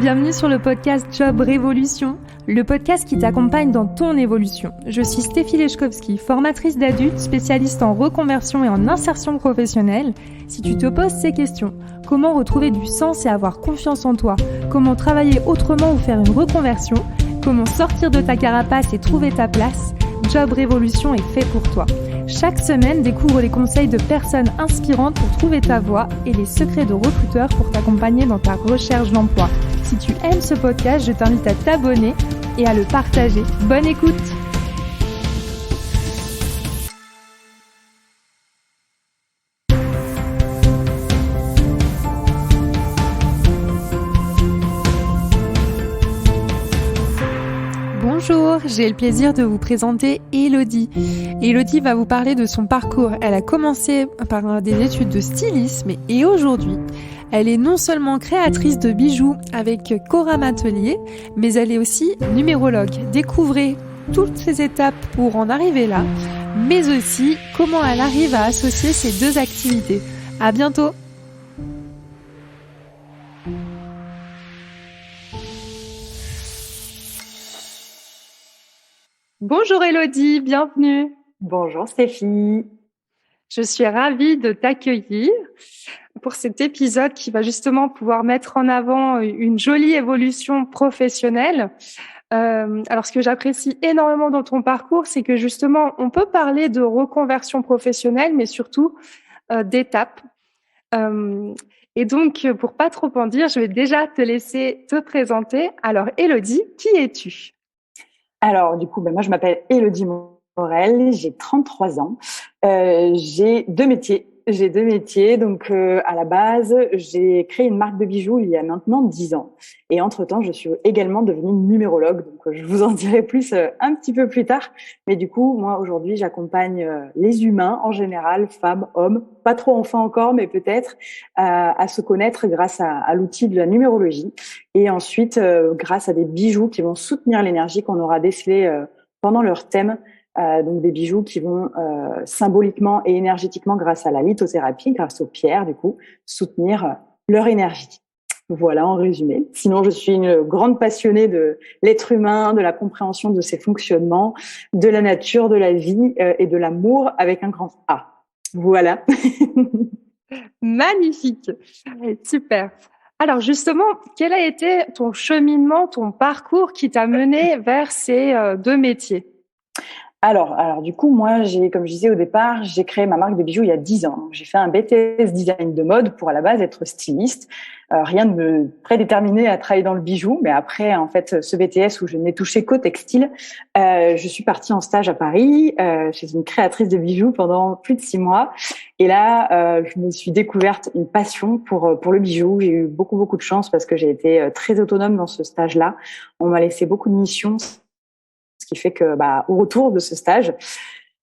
bienvenue sur le podcast Job Révolution, le podcast qui t'accompagne dans ton évolution. Je suis Stéphie Lechkowski, formatrice d'adultes, spécialiste en reconversion et en insertion professionnelle. Si tu te poses ces questions, comment retrouver du sens et avoir confiance en toi, comment travailler autrement ou faire une reconversion, comment sortir de ta carapace et trouver ta place, Job Révolution est fait pour toi. Chaque semaine, découvre les conseils de personnes inspirantes pour trouver ta voie et les secrets de recruteurs pour t'accompagner dans ta recherche d'emploi. Si tu aimes ce podcast, je t'invite à t'abonner et à le partager. Bonne écoute! Bonjour, j'ai le plaisir de vous présenter Élodie. Élodie va vous parler de son parcours. Elle a commencé par des études de stylisme et aujourd'hui, elle est non seulement créatrice de bijoux avec Coram Atelier, mais elle est aussi numérologue. Découvrez toutes ces étapes pour en arriver là, mais aussi comment elle arrive à associer ces deux activités. À bientôt! Bonjour Élodie, bienvenue. Bonjour Stéphie. Je suis ravie de t'accueillir pour cet épisode qui va justement pouvoir mettre en avant une jolie évolution professionnelle. Alors ce que j'apprécie énormément dans ton parcours, c'est que justement on peut parler de reconversion professionnelle, mais surtout d'étapes. Et donc pour pas trop en dire, je vais déjà te laisser te présenter. Alors Élodie, qui es-tu ? Alors, du coup, moi, je m'appelle Élodie Morel, j'ai 33 ans. J'ai deux métiers. Donc, à la base, j'ai créé une marque de bijoux il y a maintenant 10 ans. Et entre-temps, je suis également devenue numérologue. Donc, je vous en dirai plus un petit peu plus tard. Mais du coup, moi, aujourd'hui, j'accompagne les humains en général, femmes, hommes, pas trop enfants encore, mais peut-être, à se connaître grâce à l'outil de la numérologie. Et ensuite, grâce à des bijoux qui vont soutenir l'énergie qu'on aura décelée pendant leur thème. Donc des bijoux qui vont symboliquement et énergétiquement, grâce à la lithothérapie, grâce aux pierres, du coup, soutenir leur énergie. Voilà en résumé. Sinon, je suis une grande passionnée de l'être humain, de la compréhension de ses fonctionnements, de la nature, de la vie et de l'amour avec un grand A. Voilà. Magnifique, super. Alors justement, quel a été ton cheminement, ton parcours qui t'a mené vers ces deux métiers ? Alors du coup, moi, comme je disais au départ, j'ai créé ma marque de bijoux il y a 10 ans. J'ai fait un BTS design de mode pour à la base être styliste. Rien de me prédéterminé à travailler dans le bijou, mais après, en fait, ce BTS où je n'ai touché qu'au textile, je suis partie en stage à Paris chez une créatrice de bijoux pendant plus de 6 mois. Et là, je me suis découverte une passion pour le bijou. J'ai eu beaucoup de chance parce que j'ai été très autonome dans ce stage-là. On m'a laissé beaucoup de missions. Ce qui fait que, au retour de ce stage,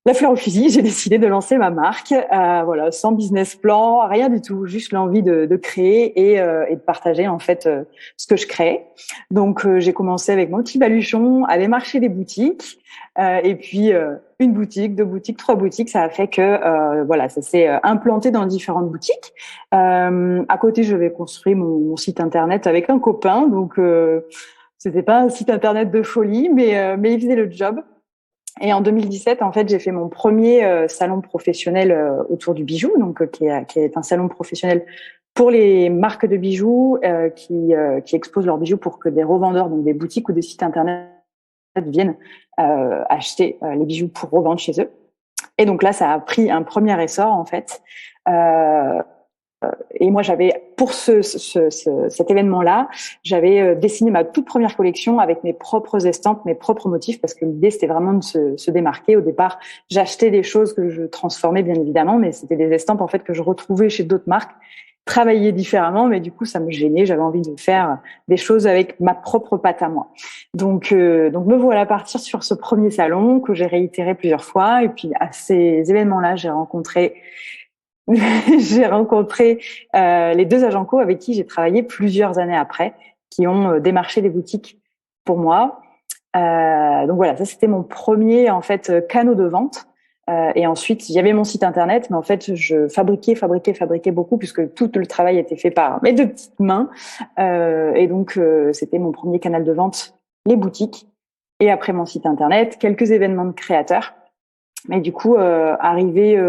la fleur au fusil, j'ai décidé de lancer ma marque, voilà, sans business plan, rien du tout, juste l'envie de créer et de partager en fait ce que je crée. Donc j'ai commencé avec mon petit baluchon, à démarcher des boutiques, et puis une boutique, 2 boutiques, 3 boutiques, ça a fait que voilà, ça s'est implanté dans différentes boutiques. À côté, je vais construire mon site internet avec un copain, donc c'était pas un site internet de folie, mais il faisait le job. Et en 2017, en fait, j'ai fait mon premier salon professionnel autour du bijou, donc qui est un salon professionnel pour les marques de bijoux qui exposent leurs bijoux pour que des revendeurs, donc des boutiques ou des sites internet, viennent acheter les bijoux pour revendre chez eux. Et donc là, ça a pris un premier essor, en fait. Et moi, j'avais, pour cet événement-là, j'avais dessiné ma toute première collection avec mes propres estampes, mes propres motifs, parce que l'idée, c'était vraiment de se démarquer. Au départ, j'achetais des choses que je transformais, bien évidemment, mais c'était des estampes, en fait, que je retrouvais chez d'autres marques, travaillées différemment, mais du coup, ça me gênait. J'avais envie de faire des choses avec ma propre patte à moi. Donc me voilà partir sur ce premier salon que j'ai réitéré plusieurs fois. Et puis, à ces événements-là, j'ai rencontré les 2 agents co avec qui j'ai travaillé plusieurs années après, qui ont démarché des boutiques pour moi. Donc voilà, ça c'était mon premier en fait canaux de vente. Et ensuite, il y avait mon site internet, mais en fait, je fabriquais beaucoup, puisque tout le travail était fait par mes deux petites mains. Et donc, c'était mon premier canal de vente, les boutiques. Et après mon site internet, quelques événements de créateurs. Mais du coup, arrivé,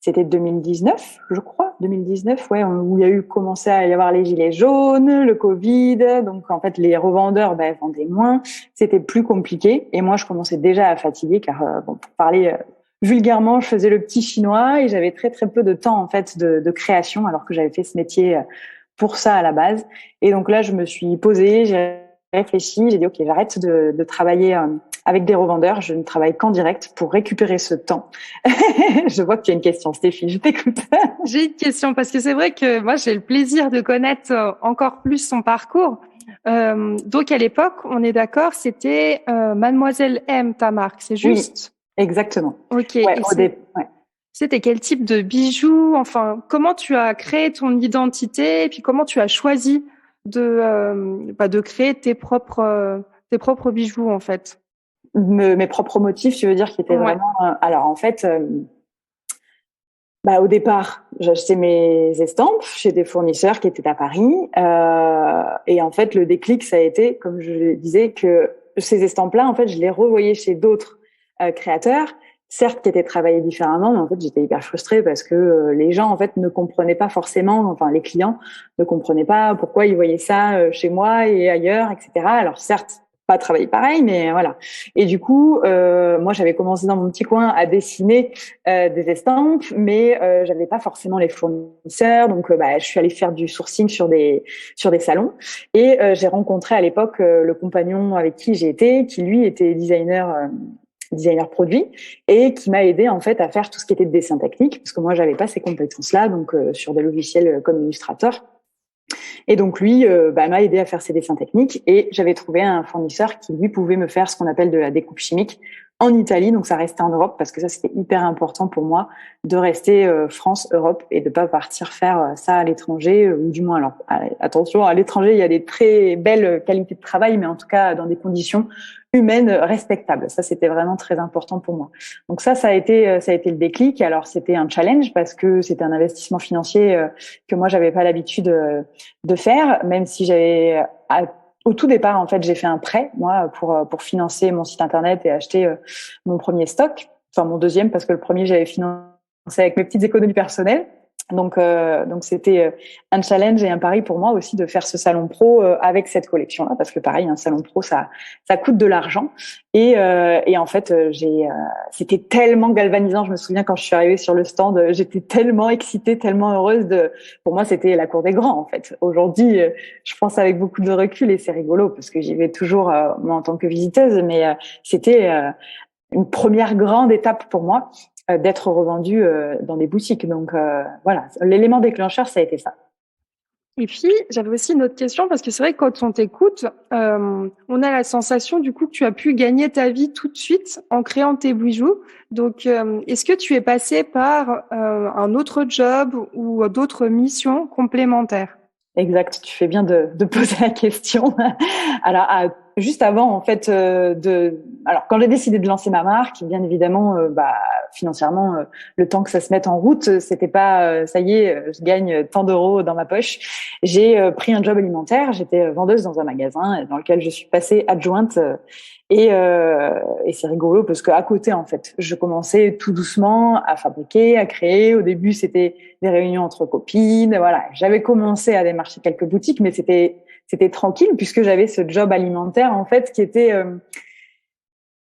c'était 2019, je crois, 2019, ouais, où il y a eu commencé à y avoir les gilets jaunes, le Covid. Donc, en fait, les revendeurs vendaient moins. C'était plus compliqué. Et moi, je commençais déjà à fatiguer, car, pour parler vulgairement, je faisais le petit chinois et j'avais très, très peu de temps, en fait, de création, alors que j'avais fait ce métier pour ça à la base. Et donc là, je me suis posée, j'ai réfléchi, j'ai dit, OK, j'arrête de travailler avec des revendeurs, je ne travaille qu'en direct pour récupérer ce temps. Je vois que tu as une question, Stéphie, je t'écoute. J'ai une question parce que c'est vrai que moi, j'ai le plaisir de connaître encore plus son parcours. Donc, à l'époque, on est d'accord, c'était Mademoiselle M, ta marque, c'est juste? Oui, exactement. OK. Ouais, Ouais. C'était quel type de bijoux? Enfin, comment tu as créé ton identité et puis comment tu as choisi de créer tes propres bijoux, en fait? Mes propres motifs, tu veux dire, qui étaient Ouais. vraiment... alors, en fait, au départ, j'achetais mes estampes chez des fournisseurs qui étaient à Paris. Et en fait, le déclic, ça a été, comme je le disais, que ces estampes-là, en fait, je les revoyais chez d'autres créateurs, certes qui étaient travaillés différemment, mais en fait, j'étais hyper frustrée parce que les gens, en fait, ne comprenaient pas forcément, enfin, les clients ne comprenaient pas pourquoi ils voyaient ça chez moi et ailleurs, etc. Alors, certes, pas travailler pareil, mais voilà. Et du coup, moi, j'avais commencé dans mon petit coin à dessiner des estampes, mais j'avais pas forcément les fournisseurs, donc je suis allée faire du sourcing sur des salons et j'ai rencontré à l'époque le compagnon avec qui j'ai été, qui lui était designer produit et qui m'a aidé en fait à faire tout ce qui était de dessin technique, parce que moi j'avais pas ces compétences-là, donc sur des logiciels comme Illustrator. Et donc lui m'a aidé à faire ses dessins techniques et j'avais trouvé un fournisseur qui lui pouvait me faire ce qu'on appelle de la découpe chimique en Italie, donc ça restait en Europe parce que ça c'était hyper important pour moi de rester France, Europe et de pas partir faire ça à l'étranger ou du moins alors attention, à l'étranger il y a des très belles qualités de travail, mais en tout cas dans des conditions humaines respectables. Ça c'était vraiment très important pour moi. Donc ça a été le déclic. Alors c'était un challenge parce que c'était un investissement financier que moi j'avais pas l'habitude de faire, même si j'avais au tout départ, en fait, j'ai fait un prêt, moi, pour financer mon site internet et acheter mon premier stock. Enfin, mon deuxième, parce que le premier, j'avais financé avec mes petites économies personnelles. Donc c'était un challenge et un pari pour moi aussi de faire ce salon pro avec cette collection-là, parce que pareil, un salon pro, ça coûte de l'argent. Et en fait, c'était tellement galvanisant. Je me souviens quand je suis arrivée sur le stand, j'étais tellement excitée, tellement heureuse pour moi, c'était la cour des grands, en fait. Aujourd'hui, je pense avec beaucoup de recul et c'est rigolo parce que j'y vais toujours, moi, en tant que visiteuse, mais c'était une première grande étape pour moi d'être revendue dans des boutiques. Donc voilà, l'élément déclencheur, ça a été ça. Et puis, j'avais aussi une autre question parce que c'est vrai que quand on t'écoute, on a la sensation du coup que tu as pu gagner ta vie tout de suite en créant tes bijoux. Donc, est-ce que tu es passé par un autre job ou d'autres missions complémentaires? Exact, tu fais bien de poser la question. Alors, juste avant, en fait, alors quand j'ai décidé de lancer ma marque, bien évidemment, financièrement, le temps que ça se mette en route, c'était pas, ça y est, je gagne tant d'euros dans ma poche. J'ai pris un job alimentaire. J'étais vendeuse dans un magasin dans lequel je suis passée adjointe. Et c'est rigolo parce qu'à côté, en fait, je commençais tout doucement à fabriquer, à créer. Au début, c'était des réunions entre copines. Voilà, j'avais commencé à démarcher quelques boutiques, mais c'était tranquille puisque j'avais ce job alimentaire en fait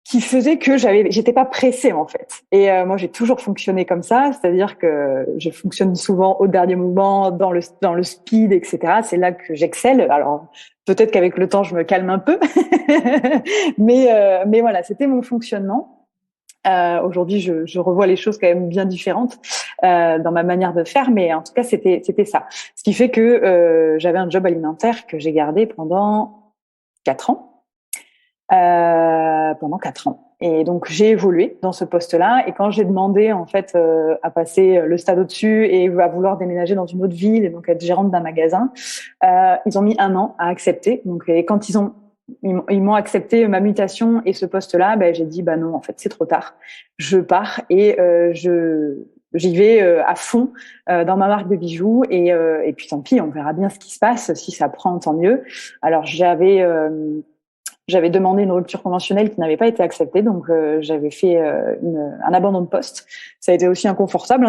qui faisait que j'étais pas pressée en fait. Et moi, j'ai toujours fonctionné comme ça, c'est-à-dire que je fonctionne souvent au dernier moment, dans le speed, etc. C'est là que j'excelle. Alors peut-être qu'avec le temps, je me calme un peu, mais voilà, c'était mon fonctionnement. Aujourd'hui, je revois les choses quand même bien différentes dans ma manière de faire, mais en tout cas, c'était ça. Ce qui fait que j'avais un job alimentaire que j'ai gardé pendant 4 ans. Pendant 4 ans. Et donc j'ai évolué dans ce poste-là. Et quand j'ai demandé en fait à passer le stade au-dessus et à vouloir déménager dans une autre ville et donc être gérante d'un magasin, ils ont mis 1 an à accepter. Donc et quand ils ont ils m'ont accepté ma mutation et ce poste-là, ben, j'ai dit, bah non, en fait, c'est trop tard. Je pars et j'y vais à fond dans ma marque de bijoux et puis tant pis, on verra bien ce qui se passe. Si ça prend, tant mieux. Alors j'avais demandé une rupture conventionnelle qui n'avait pas été acceptée, donc j'avais fait un abandon de poste. Ça a été aussi inconfortable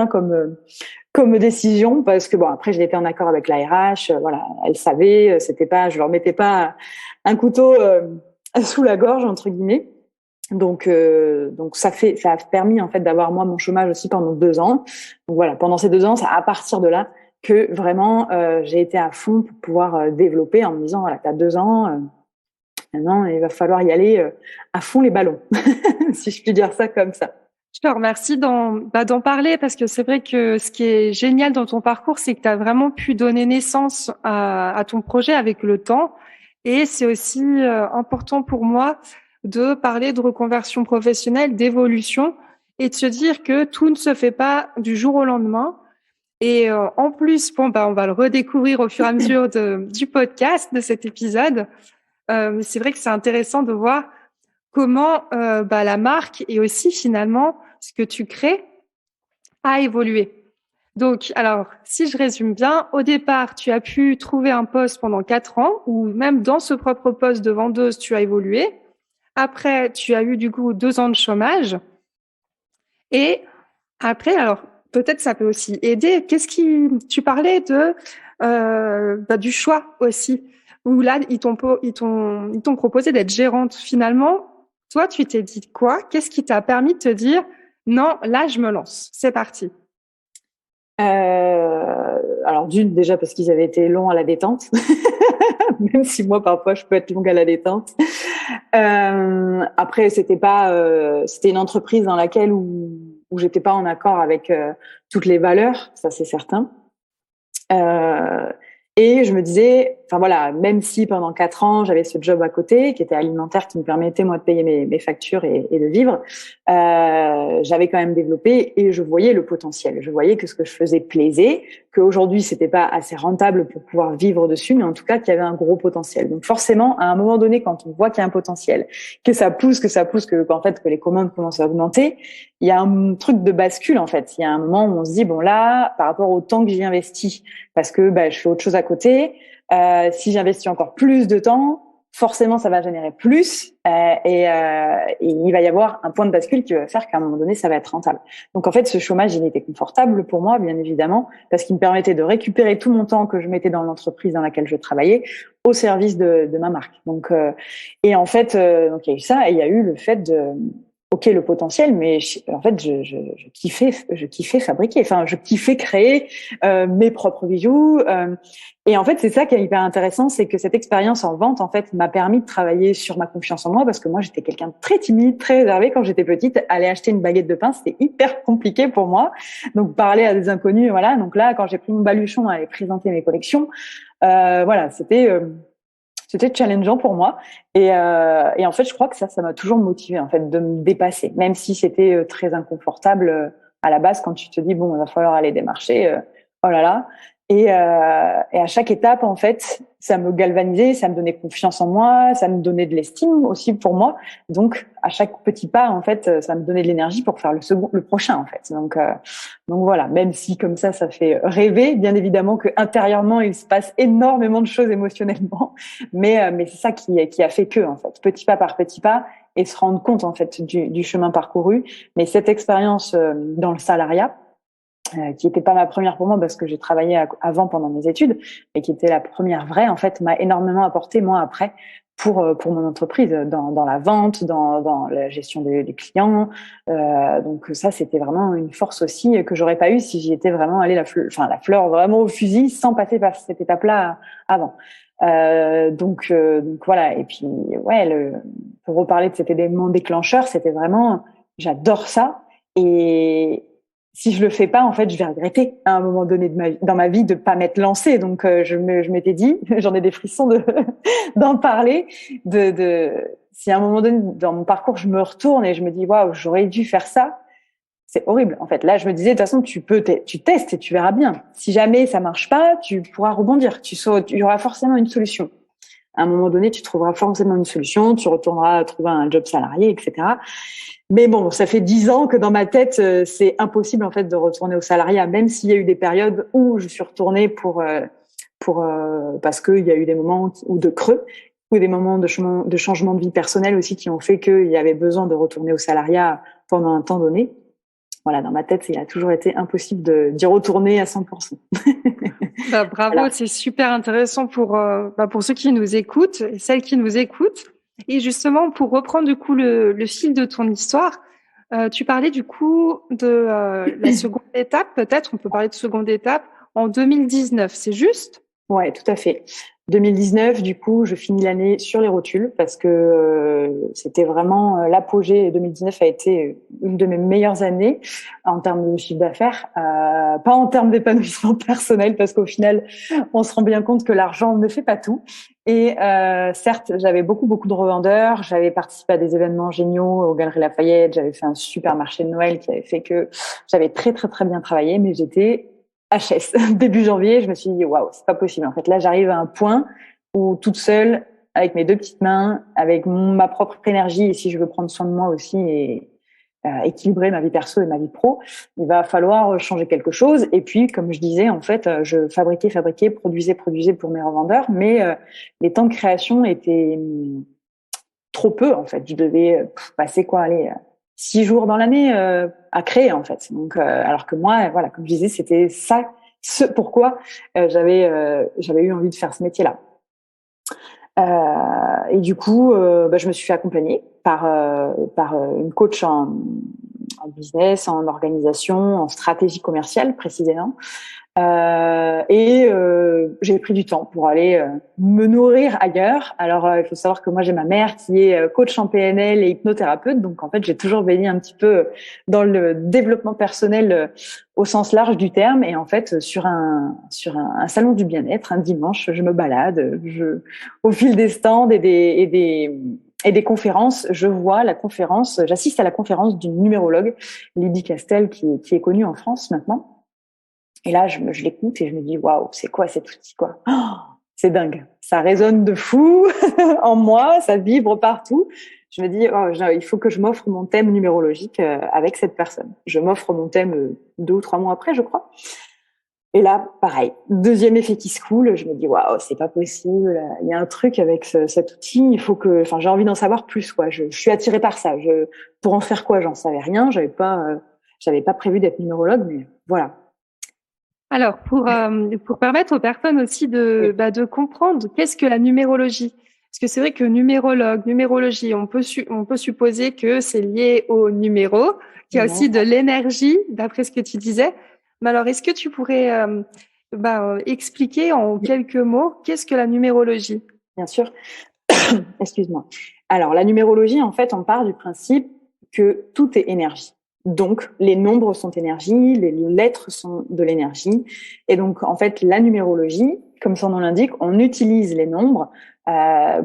comme décision parce que bon, après j'ai été en accord avec la RH, voilà, elle savait, c'était pas, je leur mettais pas un couteau sous la gorge entre guillemets. Donc ça a permis en fait d'avoir moi mon chômage aussi pendant 2 ans. Donc voilà, pendant ces 2 ans, c'est à partir de là que vraiment j'ai été à fond pour pouvoir développer en me disant voilà, t'as 2 ans. Maintenant, il va falloir y aller à fond les ballons, si je puis dire ça comme ça. Je te remercie d'en parler parce que c'est vrai que ce qui est génial dans ton parcours, c'est que tu as vraiment pu donner naissance à ton projet avec le temps. Et c'est aussi important pour moi de parler de reconversion professionnelle, d'évolution et de se dire que tout ne se fait pas du jour au lendemain. Et en plus, on va le redécouvrir au fur et à mesure du podcast, de cet épisode. C'est vrai que c'est intéressant de voir comment la marque et aussi finalement ce que tu crées a évolué. Donc, alors, si je résume bien, au départ, tu as pu trouver un poste pendant 4 ans ou même dans ce propre poste de vendeuse, tu as évolué. Après, tu as eu du coup 2 ans de chômage. Et après, alors, peut-être ça peut aussi aider. Tu parlais du choix aussi, où là, ils t'ont proposé d'être gérante. Finalement, toi, tu t'es dit quoi? Qu'est-ce qui t'a permis de te dire, non, là, je me lance, c'est parti? Alors déjà parce qu'ils avaient été longs à la détente, même si moi parfois je peux être longue à la détente. Après c'était une entreprise dans laquelle où j'étais pas en accord avec toutes les valeurs, ça c'est certain. Et je me disais, enfin voilà, même si pendant 4 ans j'avais ce job à côté qui était alimentaire, qui me permettait moi de payer mes factures et de vivre, j'avais quand même développé et je voyais le potentiel. Je voyais que ce que je faisais plaisait, qu'aujourd'hui c'était pas assez rentable pour pouvoir vivre dessus, mais en tout cas qu'il y avait un gros potentiel. Donc forcément, à un moment donné, quand on voit qu'il y a un potentiel, que ça pousse, qu'en fait que les commandes commencent à augmenter, il y a un truc de bascule en fait. Il y a un moment où on se dit bon là, par rapport au temps que j'y investis, parce que je fais autre chose à côté. Si j'investis encore plus de temps, forcément, ça va générer plus et il va y avoir un point de bascule qui va faire qu'à un moment donné, ça va être rentable. Donc, en fait, ce chômage, il était confortable pour moi, bien évidemment, parce qu'il me permettait de récupérer tout mon temps que je mettais dans l'entreprise dans laquelle je travaillais au service de ma marque. Donc, et en fait, donc il y a eu ça et il y a eu le fait de ok le potentiel, mais en fait je kiffais fabriquer, enfin je kiffais créer mes propres bijoux et en fait c'est ça qui est hyper intéressant, c'est que cette expérience en vente en fait m'a permis de travailler sur ma confiance en moi parce que moi j'étais quelqu'un de très timide, très réservé quand j'étais petite. Aller acheter une baguette de pain c'était hyper compliqué pour moi, donc parler à des inconnus, voilà. Donc là quand j'ai pris mon baluchon à aller présenter mes collections, voilà c'était challengeant pour moi et en fait je crois que ça m'a toujours motivée en fait de me dépasser, même si c'était très inconfortable à la base quand tu te dis bon il va falloir aller démarcher, oh là là. Et à chaque étape, en fait, ça me galvanisait, ça me donnait confiance en moi, ça me donnait de l'estime aussi pour moi. Donc, à chaque petit pas, en fait, ça me donnait de l'énergie pour faire le prochain, en fait. Donc voilà. Même si comme ça fait rêver, bien évidemment que intérieurement, il se passe énormément de choses émotionnellement. Mais c'est ça qui a fait que, en fait, petit pas par petit pas, et se rendre compte, en fait, du chemin parcouru. Mais cette expérience dans le salariat, qui était pas ma première pour moi parce que j'ai travaillé avant pendant mes études, mais qui était la première vraie, en fait, m'a énormément apporté, moi, après, pour mon entreprise, dans la vente, dans la gestion des clients. Donc ça, c'était vraiment une force aussi que j'aurais pas eu si j'y étais vraiment allée la fleur vraiment au fusil sans passer par cette étape-là avant. Donc voilà. Et puis, ouais, pour reparler de cet élément déclencheur, c'était vraiment, j'adore ça. Et si je le fais pas, en fait, je vais regretter à un moment donné dans ma vie de pas m'être lancée. Donc, je m'étais dit, j'en ai des frissons d'en parler, si à un moment donné dans mon parcours, je me retourne et je me dis, waouh, j'aurais dû faire ça. C'est horrible. En fait, là, je me disais, de toute façon, tu testes et tu verras bien. Si jamais ça marche pas, tu pourras rebondir. Il y aura forcément une solution. À un moment donné, tu trouveras forcément une solution, tu retourneras trouver un job salarié, etc. Mais bon, ça fait 10 ans que dans ma tête, c'est impossible en fait de retourner au salariat, même s'il y a eu des périodes où je suis retournée parce qu'il y a eu des moments ou de creux ou des moments de changement de vie personnelle aussi qui ont fait qu'il y avait besoin de retourner au salariat pendant un temps donné. Voilà, dans ma tête, il a toujours été impossible d'y retourner à 100%. Bravo, voilà. C'est super intéressant pour ceux qui nous écoutent et celles qui nous écoutent. Et justement, pour reprendre du coup le fil de ton histoire, tu parlais du coup de la seconde étape, peut-être, on peut parler de seconde étape, en 2019, c'est juste ? Ouais, tout à fait. 2019, du coup, je finis l'année sur les rotules parce que c'était vraiment l'apogée. 2019 a été une de mes meilleures années en termes de chiffre d'affaires, pas en termes d'épanouissement personnel parce qu'au final, on se rend bien compte que l'argent ne fait pas tout. Et certes, j'avais beaucoup de revendeurs, j'avais participé à des événements géniaux aux Galeries Lafayette, j'avais fait un super marché de Noël qui avait fait que j'avais très bien travaillé, mais j'étais HS. Début janvier, je me suis dit, waouh, c'est pas possible. En fait, là, j'arrive à un point où toute seule, avec mes deux petites mains, avec ma propre énergie, et si je veux prendre soin de moi aussi et équilibrer ma vie perso et ma vie pro, il va falloir changer quelque chose. Et puis, comme je disais, en fait, je fabriquais, produisais pour mes revendeurs, mais les temps de création étaient trop peu, en fait. Je devais passer 6 jours dans l'année à créer, en fait. Donc, alors que moi, voilà, comme je disais, c'était ça, ce pourquoi j'avais eu envie de faire ce métier-là. Et du coup, je me suis fait accompagner par une coach en business, en organisation, en stratégie commerciale précisément. J'ai pris du temps pour aller me nourrir ailleurs. Alors, il faut savoir que moi, j'ai ma mère qui est coach en PNL et hypnothérapeute. Donc, en fait, j'ai toujours baigné un petit peu dans le développement personnel au sens large du terme. Et en fait, sur un salon du bien-être, un dimanche, je me balade. Au fil des stands et des conférences, j'assiste à la conférence d'une numérologue, Lydie Castel, qui est connue en France maintenant. Et là, je l'écoute et je me dis, waouh, c'est quoi cet outil, quoi? Oh, c'est dingue. Ça résonne de fou en moi, ça vibre partout. Je me dis, il faut que je m'offre mon thème numérologique avec cette personne. Je m'offre mon thème 2 ou 3 mois après, je crois. Et là, pareil, deuxième effet qui se coule. Je me dis, waouh, c'est pas possible. Il y a un truc avec cet outil. J'ai envie d'en savoir plus, quoi. Je suis attirée par ça. Pour en faire quoi? J'en savais rien. J'avais pas prévu d'être numérologue, mais voilà. Alors, pour permettre aux personnes aussi de comprendre qu'est-ce que la numérologie. Parce que c'est vrai que numérologie, on peut supposer que c'est lié au numéro, qu'il y a aussi de l'énergie, d'après ce que tu disais. Mais alors, est-ce que tu pourrais expliquer en quelques mots qu'est-ce que la numérologie? Bien sûr. Excuse-moi. Alors, la numérologie, en fait, on part du principe que tout est énergie. Donc, les nombres sont énergie, les lettres sont de l'énergie. Et donc, en fait, la numérologie, comme son nom l'indique, on utilise les nombres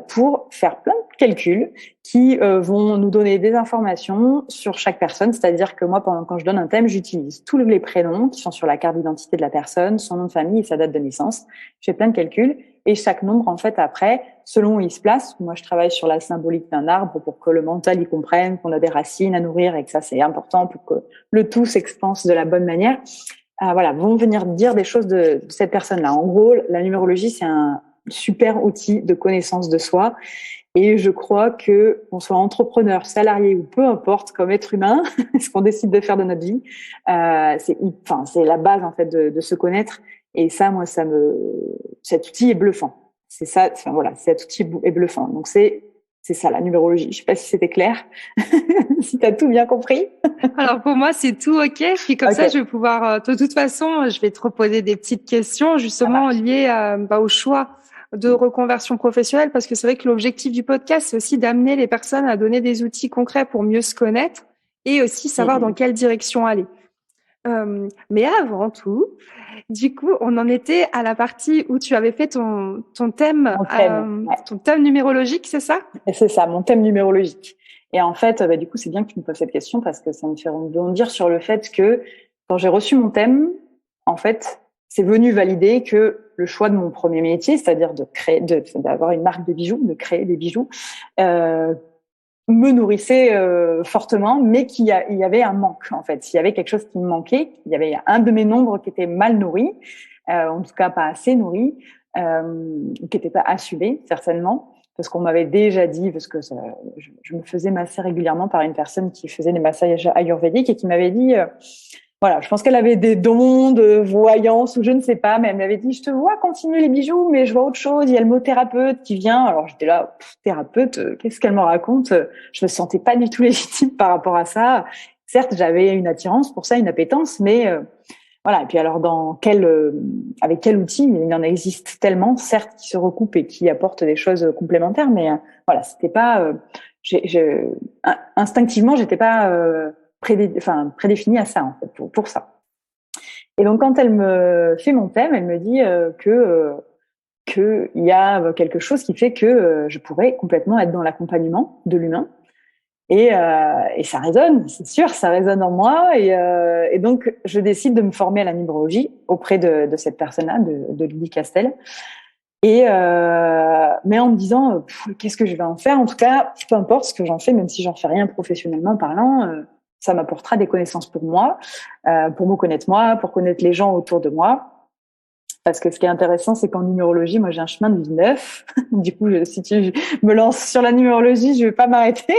pour faire plein de calculs qui vont nous donner des informations sur chaque personne. C'est-à-dire que moi, quand je donne un thème, j'utilise tous les prénoms qui sont sur la carte d'identité de la personne, son nom de famille et sa date de naissance. Je fais plein de calculs. Et chaque nombre, en fait, après, selon où il se place, moi, je travaille sur la symbolique d'un arbre pour que le mental y comprenne qu'on a des racines à nourrir et que ça, c'est important pour que le tout s'expanse de la bonne manière. Vont venir dire des choses de cette personne-là. En gros, la numérologie, c'est un super outil de connaissance de soi. Et je crois que qu'on soit entrepreneur, salarié ou peu importe, comme être humain, ce qu'on décide de faire de notre vie, c'est la base, en fait, de se connaître. Et ça, moi, cet outil est bluffant. C'est ça, cet outil est bluffant. Donc, c'est ça, la numérologie. Je sais pas si c'était clair, si tu as tout bien compris. Alors, pour moi, c'est tout OK. Puis comme ça, je vais pouvoir, de toute façon, je vais te reposer des petites questions, justement, liées au choix de reconversion professionnelle, parce que c'est vrai que l'objectif du podcast, c'est aussi d'amener les personnes à donner des outils concrets pour mieux se connaître et aussi savoir dans quelle direction aller. Mais avant tout, du coup, on en était à la partie où tu avais fait ton thème, ton thème numérologique, c'est ça? C'est ça, mon thème numérologique. Et en fait, du coup, c'est bien que tu me poses cette question parce que ça me fait rebondir sur le fait que quand j'ai reçu mon thème, en fait, c'est venu valider que le choix de mon premier métier, c'est-à-dire d'avoir une marque de bijoux, de créer des bijoux, me nourrissait fortement, mais il y avait un manque en fait. Il y avait quelque chose qui me manquait. Il y avait un de mes nombres qui était mal nourri, en tout cas pas assez nourri, qui n'était pas assumé certainement, parce qu'on m'avait déjà dit, parce que je me faisais masser régulièrement par une personne qui faisait des massages ayurvédiques et qui m'avait dit voilà, je pense qu'elle avait des dons de voyance ou je ne sais pas, mais elle m'avait dit, je te vois continuer les bijoux, mais je vois autre chose. Il y a le mot thérapeute qui vient. Alors j'étais là, thérapeute, qu'est-ce qu'elle me raconte? Je me sentais pas du tout légitime par rapport à ça. Certes, j'avais une attirance pour ça, une appétence, mais voilà. Et puis alors, avec quel outil? Il en existe tellement, certes, qui se recoupent et qui apportent des choses complémentaires, mais voilà, c'était pas. Instinctivement, j'étais pas prédéfinie à ça en fait pour ça. Et donc quand elle me fait mon thème, elle me dit que il y a quelque chose qui fait que je pourrais complètement être dans l'accompagnement de l'humain et ça résonne, c'est sûr, ça résonne en moi et donc je décide de me former à la numérologie auprès de cette personne-là, de Lydie Castel. Et mais en me disant qu'est-ce que je vais en faire, en tout cas peu importe ce que j'en fais, même si j'en fais rien professionnellement parlant, ça m'apportera des connaissances pour moi, pour me connaître moi, pour connaître les gens autour de moi. Parce que ce qui est intéressant, c'est qu'en numérologie, moi j'ai un chemin de vie neuf. Du coup, si tu me lances sur la numérologie, je vais pas m'arrêter.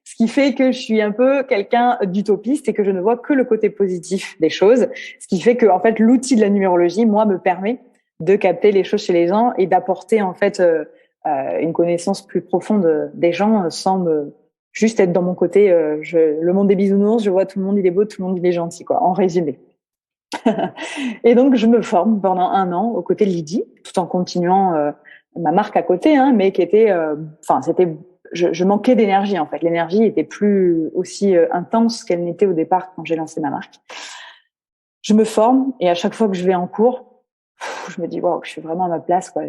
Ce qui fait que je suis un peu quelqu'un d'utopiste et que je ne vois que le côté positif des choses. Ce qui fait que en fait, l'outil de la numérologie, moi, me permet de capter les choses chez les gens et d'apporter en fait une connaissance plus profonde des gens sans me juste être dans mon côté, le monde des bisounours, je vois tout le monde, il est beau, tout le monde, il est gentil, quoi, en résumé. Et donc, je me forme pendant 1 an aux côtés de Lydie, tout en continuant ma marque à côté, hein, mais qui était, je manquais d'énergie, en fait. L'énergie était plus aussi intense qu'elle n'était au départ quand j'ai lancé ma marque. Je me forme et à chaque fois que je vais en cours, je me dis, waouh, je suis vraiment à ma place, quoi.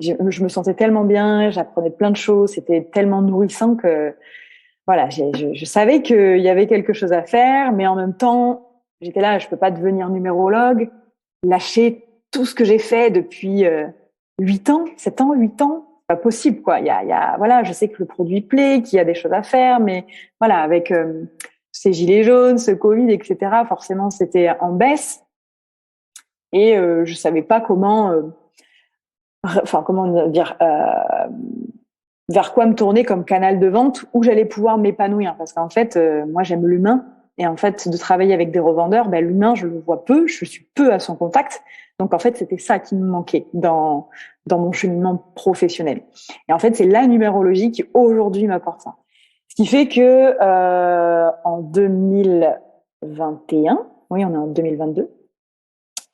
Je me sentais tellement bien, j'apprenais plein de choses, c'était tellement nourrissant que voilà, je savais qu'il y avait quelque chose à faire, mais en même temps, j'étais là, je peux pas devenir numérologue, lâcher tout ce que j'ai fait depuis 8 ans, 7 ans, 8 ans, c'est pas possible, quoi. Voilà, je sais que le produit plaît, qu'il y a des choses à faire, mais voilà, avec ces gilets jaunes, ce Covid, etc., forcément, c'était en baisse et je savais pas comment dire, vers quoi me tourner comme canal de vente où j'allais pouvoir m'épanouir. Parce qu'en fait, moi, j'aime l'humain. Et en fait, de travailler avec des revendeurs, l'humain, je le vois peu, je suis peu à son contact. Donc, en fait, c'était ça qui me manquait dans mon cheminement professionnel. Et en fait, c'est la numérologie qui, aujourd'hui, m'apporte ça. Ce qui fait que en 2021, oui, on est en 2022,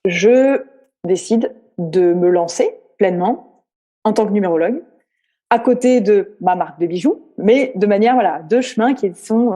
je décide de me lancer pleinement en tant que numérologue à côté de ma marque de bijoux, mais de manière, voilà, 2 chemins qui sont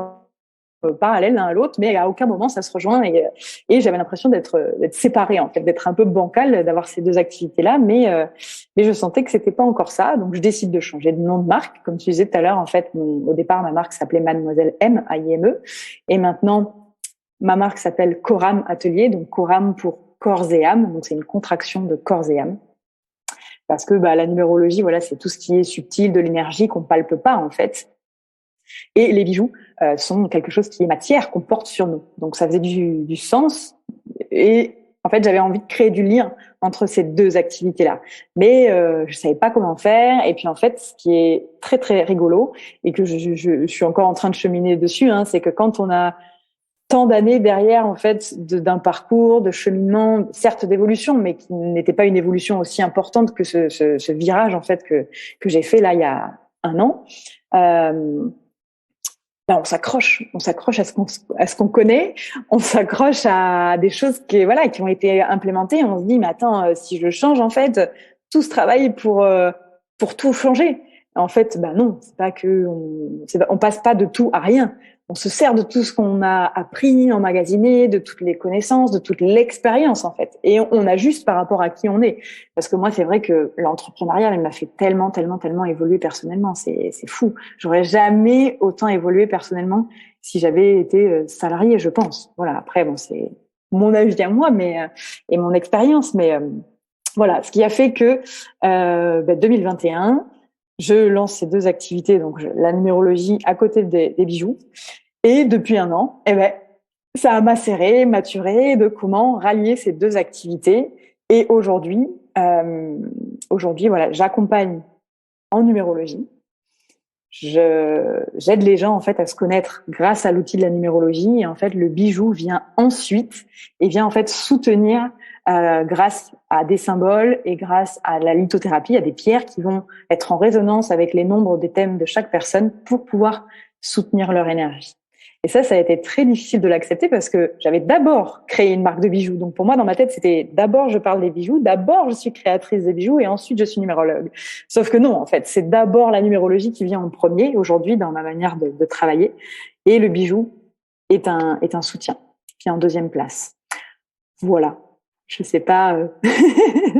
parallèles l'un à l'autre, mais à aucun moment ça se rejoint et j'avais l'impression d'être séparée, en fait, d'être un peu bancale, d'avoir ces 2 activités-là, mais je sentais que c'était pas encore ça, donc je décide de changer de nom de marque. Comme tu disais tout à l'heure, en fait, au départ, ma marque s'appelait Mademoiselle M, A-I-M-E, et maintenant, ma marque s'appelle Coram Atelier, donc Coram pour corps et âme, donc c'est une contraction de corps et âme. Parce que la numérologie, voilà, c'est tout ce qui est subtil, de l'énergie qu'on palpe pas, en fait. Et les bijoux sont quelque chose qui est matière, qu'on porte sur nous. Donc ça faisait du sens. Et en fait, j'avais envie de créer du lien entre ces 2 activités-là. Mais je savais pas comment faire. Et puis en fait, ce qui est très très rigolo et que je suis encore en train de cheminer dessus, hein, c'est que quand on a tant d'années derrière, en fait, d'un parcours, de cheminement, certes d'évolution, mais qui n'était pas une évolution aussi importante que ce virage, en fait, que j'ai fait là, il y a 1 an. On s'accroche à ce qu'on connaît, on s'accroche à des choses qui ont été implémentées. On se dit, mais attends, si je change, en fait, tout ce travail pour tout changer. En fait, non, c'est pas que on passe pas de tout à rien. On se sert de tout ce qu'on a appris, emmagasiné, de toutes les connaissances, de toute l'expérience, en fait. Et on ajuste par rapport à qui on est. Parce que moi, c'est vrai que l'entrepreneuriat, il m'a fait tellement, tellement, tellement évoluer personnellement. C'est fou. J'aurais jamais autant évolué personnellement si j'avais été salariée, je pense. Voilà. Après, c'est mon avis à moi, et mon expérience. Mais voilà, ce qui a fait que 2021, je lance ces deux activités, donc la numérologie à côté des bijoux. Et depuis un an, ça a macéré, maturé de comment rallier ces deux activités. Et aujourd'hui, voilà, j'accompagne en numérologie. J'aide les gens en fait à se connaître grâce à l'outil de la numérologie, et en fait le bijou vient ensuite et vient en fait soutenir grâce à des symboles et grâce à la lithothérapie, à des pierres qui vont être en résonance avec les nombres des thèmes de chaque personne pour pouvoir soutenir leur énergie. Et ça a été très difficile de l'accepter parce que j'avais d'abord créé une marque de bijoux. Donc pour moi, dans ma tête, c'était d'abord je parle des bijoux, d'abord je suis créatrice des bijoux et ensuite je suis numérologue. Sauf que non, en fait, c'est d'abord la numérologie qui vient en premier aujourd'hui dans ma manière de travailler. Et le bijou est un soutien qui est en deuxième place. Voilà. Je sais pas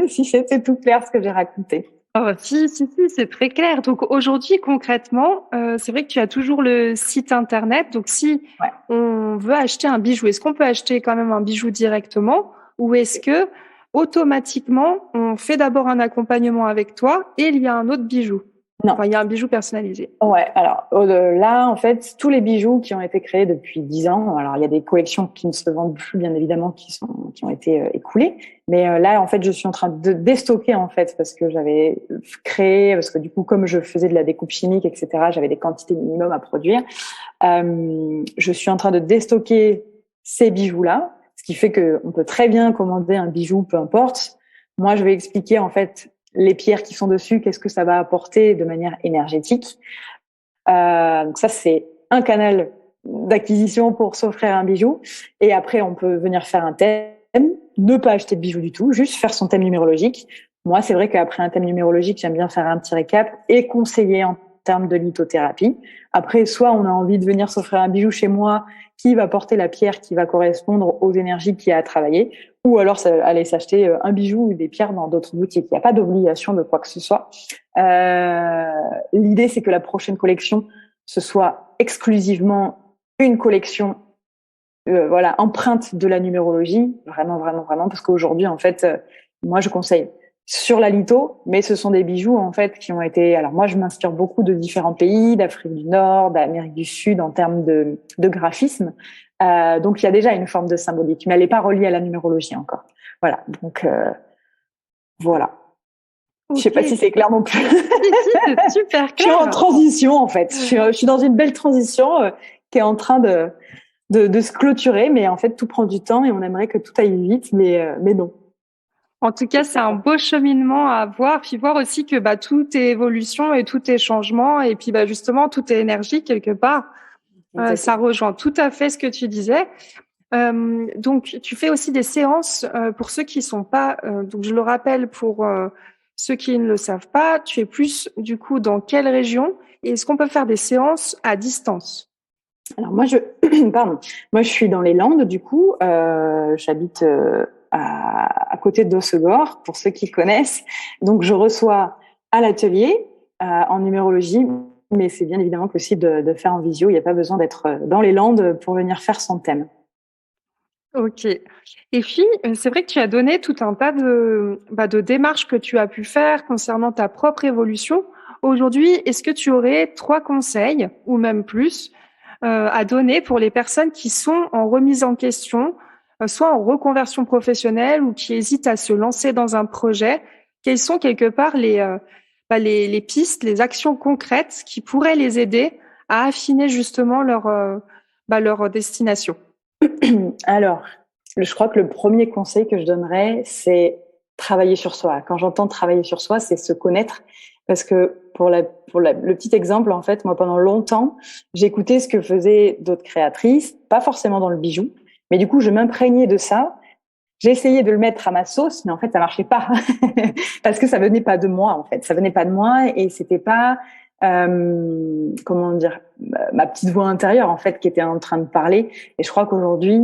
si c'était tout clair ce que j'ai raconté. Oh, si, c'est très clair. Donc aujourd'hui, concrètement, c'est vrai que tu as toujours le site internet. Donc si on veut acheter un bijou, est-ce qu'on peut acheter quand même un bijou directement ou est-ce que automatiquement on fait d'abord un accompagnement avec toi et il y a un autre bijou? Non. Enfin, il y a un bijou personnalisé. Ouais, alors là, en fait, tous les bijoux qui ont été créés depuis 10 ans, alors il y a des collections qui ne se vendent plus, bien évidemment, qui ont été écoulées. Mais là, en fait, je suis en train de déstocker, en fait, parce que j'avais créé, parce que du coup, comme je faisais de la découpe chimique, etc., j'avais des quantités minimum à produire. Je suis en train de déstocker ces bijoux-là, ce qui fait que on peut très bien commander un bijou, peu importe. Moi, je vais expliquer, en fait, les pierres qui sont dessus, qu'est-ce que ça va apporter de manière énergétique. Donc ça, c'est un canal d'acquisition pour s'offrir un bijou. Et après, on peut venir faire un thème, ne pas acheter de bijoux du tout, juste faire son thème numérologique. Moi, c'est vrai qu'après un thème numérologique, j'aime bien faire un petit récap et conseiller en termes de lithothérapie. Après, soit on a envie de venir s'offrir un bijou chez moi qui va porter la pierre qui va correspondre aux énergies qu'il y a à travailler, ou alors aller s'acheter un bijou ou des pierres dans d'autres boutiques. Il n'y a pas d'obligation de quoi que ce soit. L'idée, c'est que la prochaine collection, ce soit exclusivement une collection empreinte de la numérologie, vraiment, parce qu'aujourd'hui, en fait, moi, je conseille sur la litho, mais ce sont des bijoux, en fait, qui ont été... Alors, moi, je m'inspire beaucoup de différents pays, d'Afrique du Nord, d'Amérique du Sud, en termes de graphisme. Donc, il y a déjà une forme de symbolique, mais elle n'est pas reliée à la numérologie encore. Voilà, donc, voilà. Okay. Je sais pas si c'est clair non plus. C'est super clair. Je suis en transition, en fait. Je suis dans une belle transition qui est en train de se clôturer, mais en fait, tout prend du temps et on aimerait que tout aille vite, mais non. En tout cas, c'est un beau cheminement à voir, puis voir aussi que tout est évolution et tout est changement, et puis justement, tout est énergie quelque part. Ça rejoint tout à fait ce que tu disais. Donc, tu fais aussi des séances pour ceux qui sont pas... donc, je le rappelle pour ceux qui ne le savent pas, tu es plus du coup dans quelle région? Et est-ce qu'on peut faire des séances à distance? Alors moi, je suis dans les Landes, du coup. J'habite... à côté d'Hossegor, pour ceux qui connaissent. Donc, je reçois à l'atelier en numérologie, mais c'est bien évidemment possible de faire en visio. Il n'y a pas besoin d'être dans les Landes pour venir faire son thème. Ok. Et puis, c'est vrai que tu as donné tout un tas de démarches que tu as pu faire concernant ta propre évolution. Aujourd'hui, est-ce que tu aurais 3 conseils, ou même plus, à donner pour les personnes qui sont en remise en question, soit en reconversion professionnelle ou qui hésitent à se lancer dans un projet? Quelles sont quelque part les pistes, les actions concrètes qui pourraient les aider à affiner justement leur destination? Alors, je crois que le premier conseil que je donnerais, c'est travailler sur soi. Quand j'entends travailler sur soi, c'est se connaître. Parce que pour le petit exemple, en fait, moi, pendant longtemps, j'écoutais ce que faisaient d'autres créatrices, pas forcément dans le bijou, mais du coup, je m'imprégnais de ça. J'ai essayé de le mettre à ma sauce, mais en fait, ça marchait pas. Parce que ça venait pas de moi, en fait. Ça venait pas de moi et c'était pas, comment dire, ma petite voix intérieure, en fait, qui était en train de parler. Et je crois qu'aujourd'hui,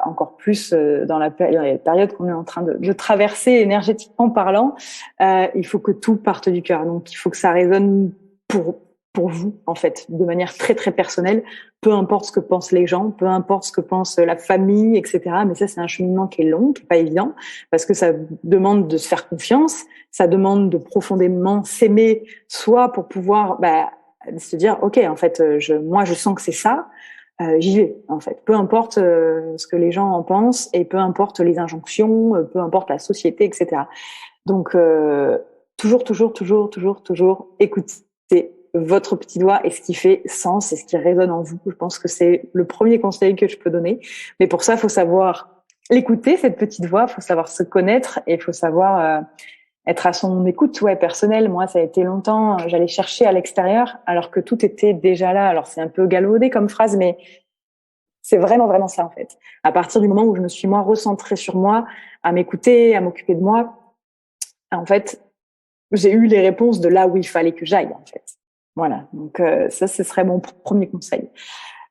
encore plus dans la période qu'on est en train de traverser énergétiquement parlant, il faut que tout parte du cœur. Donc, il faut que ça résonne pour pour vous, en fait, de manière très, très personnelle, peu importe ce que pensent les gens, peu importe ce que pense la famille, etc. Mais ça, c'est un cheminement qui est long, qui est pas évident, parce que ça demande de se faire confiance, ça demande de profondément s'aimer, soit pour pouvoir se dire, OK, en fait, moi, je sens que c'est ça, j'y vais, en fait. Peu importe ce que les gens en pensent, et peu importe les injonctions, peu importe la société, etc. Donc, toujours écouter votre petit doigt et ce qui fait sens et ce qui résonne en vous. Je pense que c'est le premier conseil que je peux donner. Mais pour ça, il faut savoir l'écouter, cette petite voix, il faut savoir se connaître et il faut savoir être à son écoute personnelle. Moi, ça a été longtemps, j'allais chercher à l'extérieur alors que tout était déjà là. Alors, c'est un peu galvaudé comme phrase, mais c'est vraiment, vraiment ça, en fait. À partir du moment où je me suis, moi, recentrée sur moi, à m'écouter, à m'occuper de moi, en fait, j'ai eu les réponses de là où il fallait que j'aille, en fait. Voilà. Donc, ça, ce serait mon premier conseil.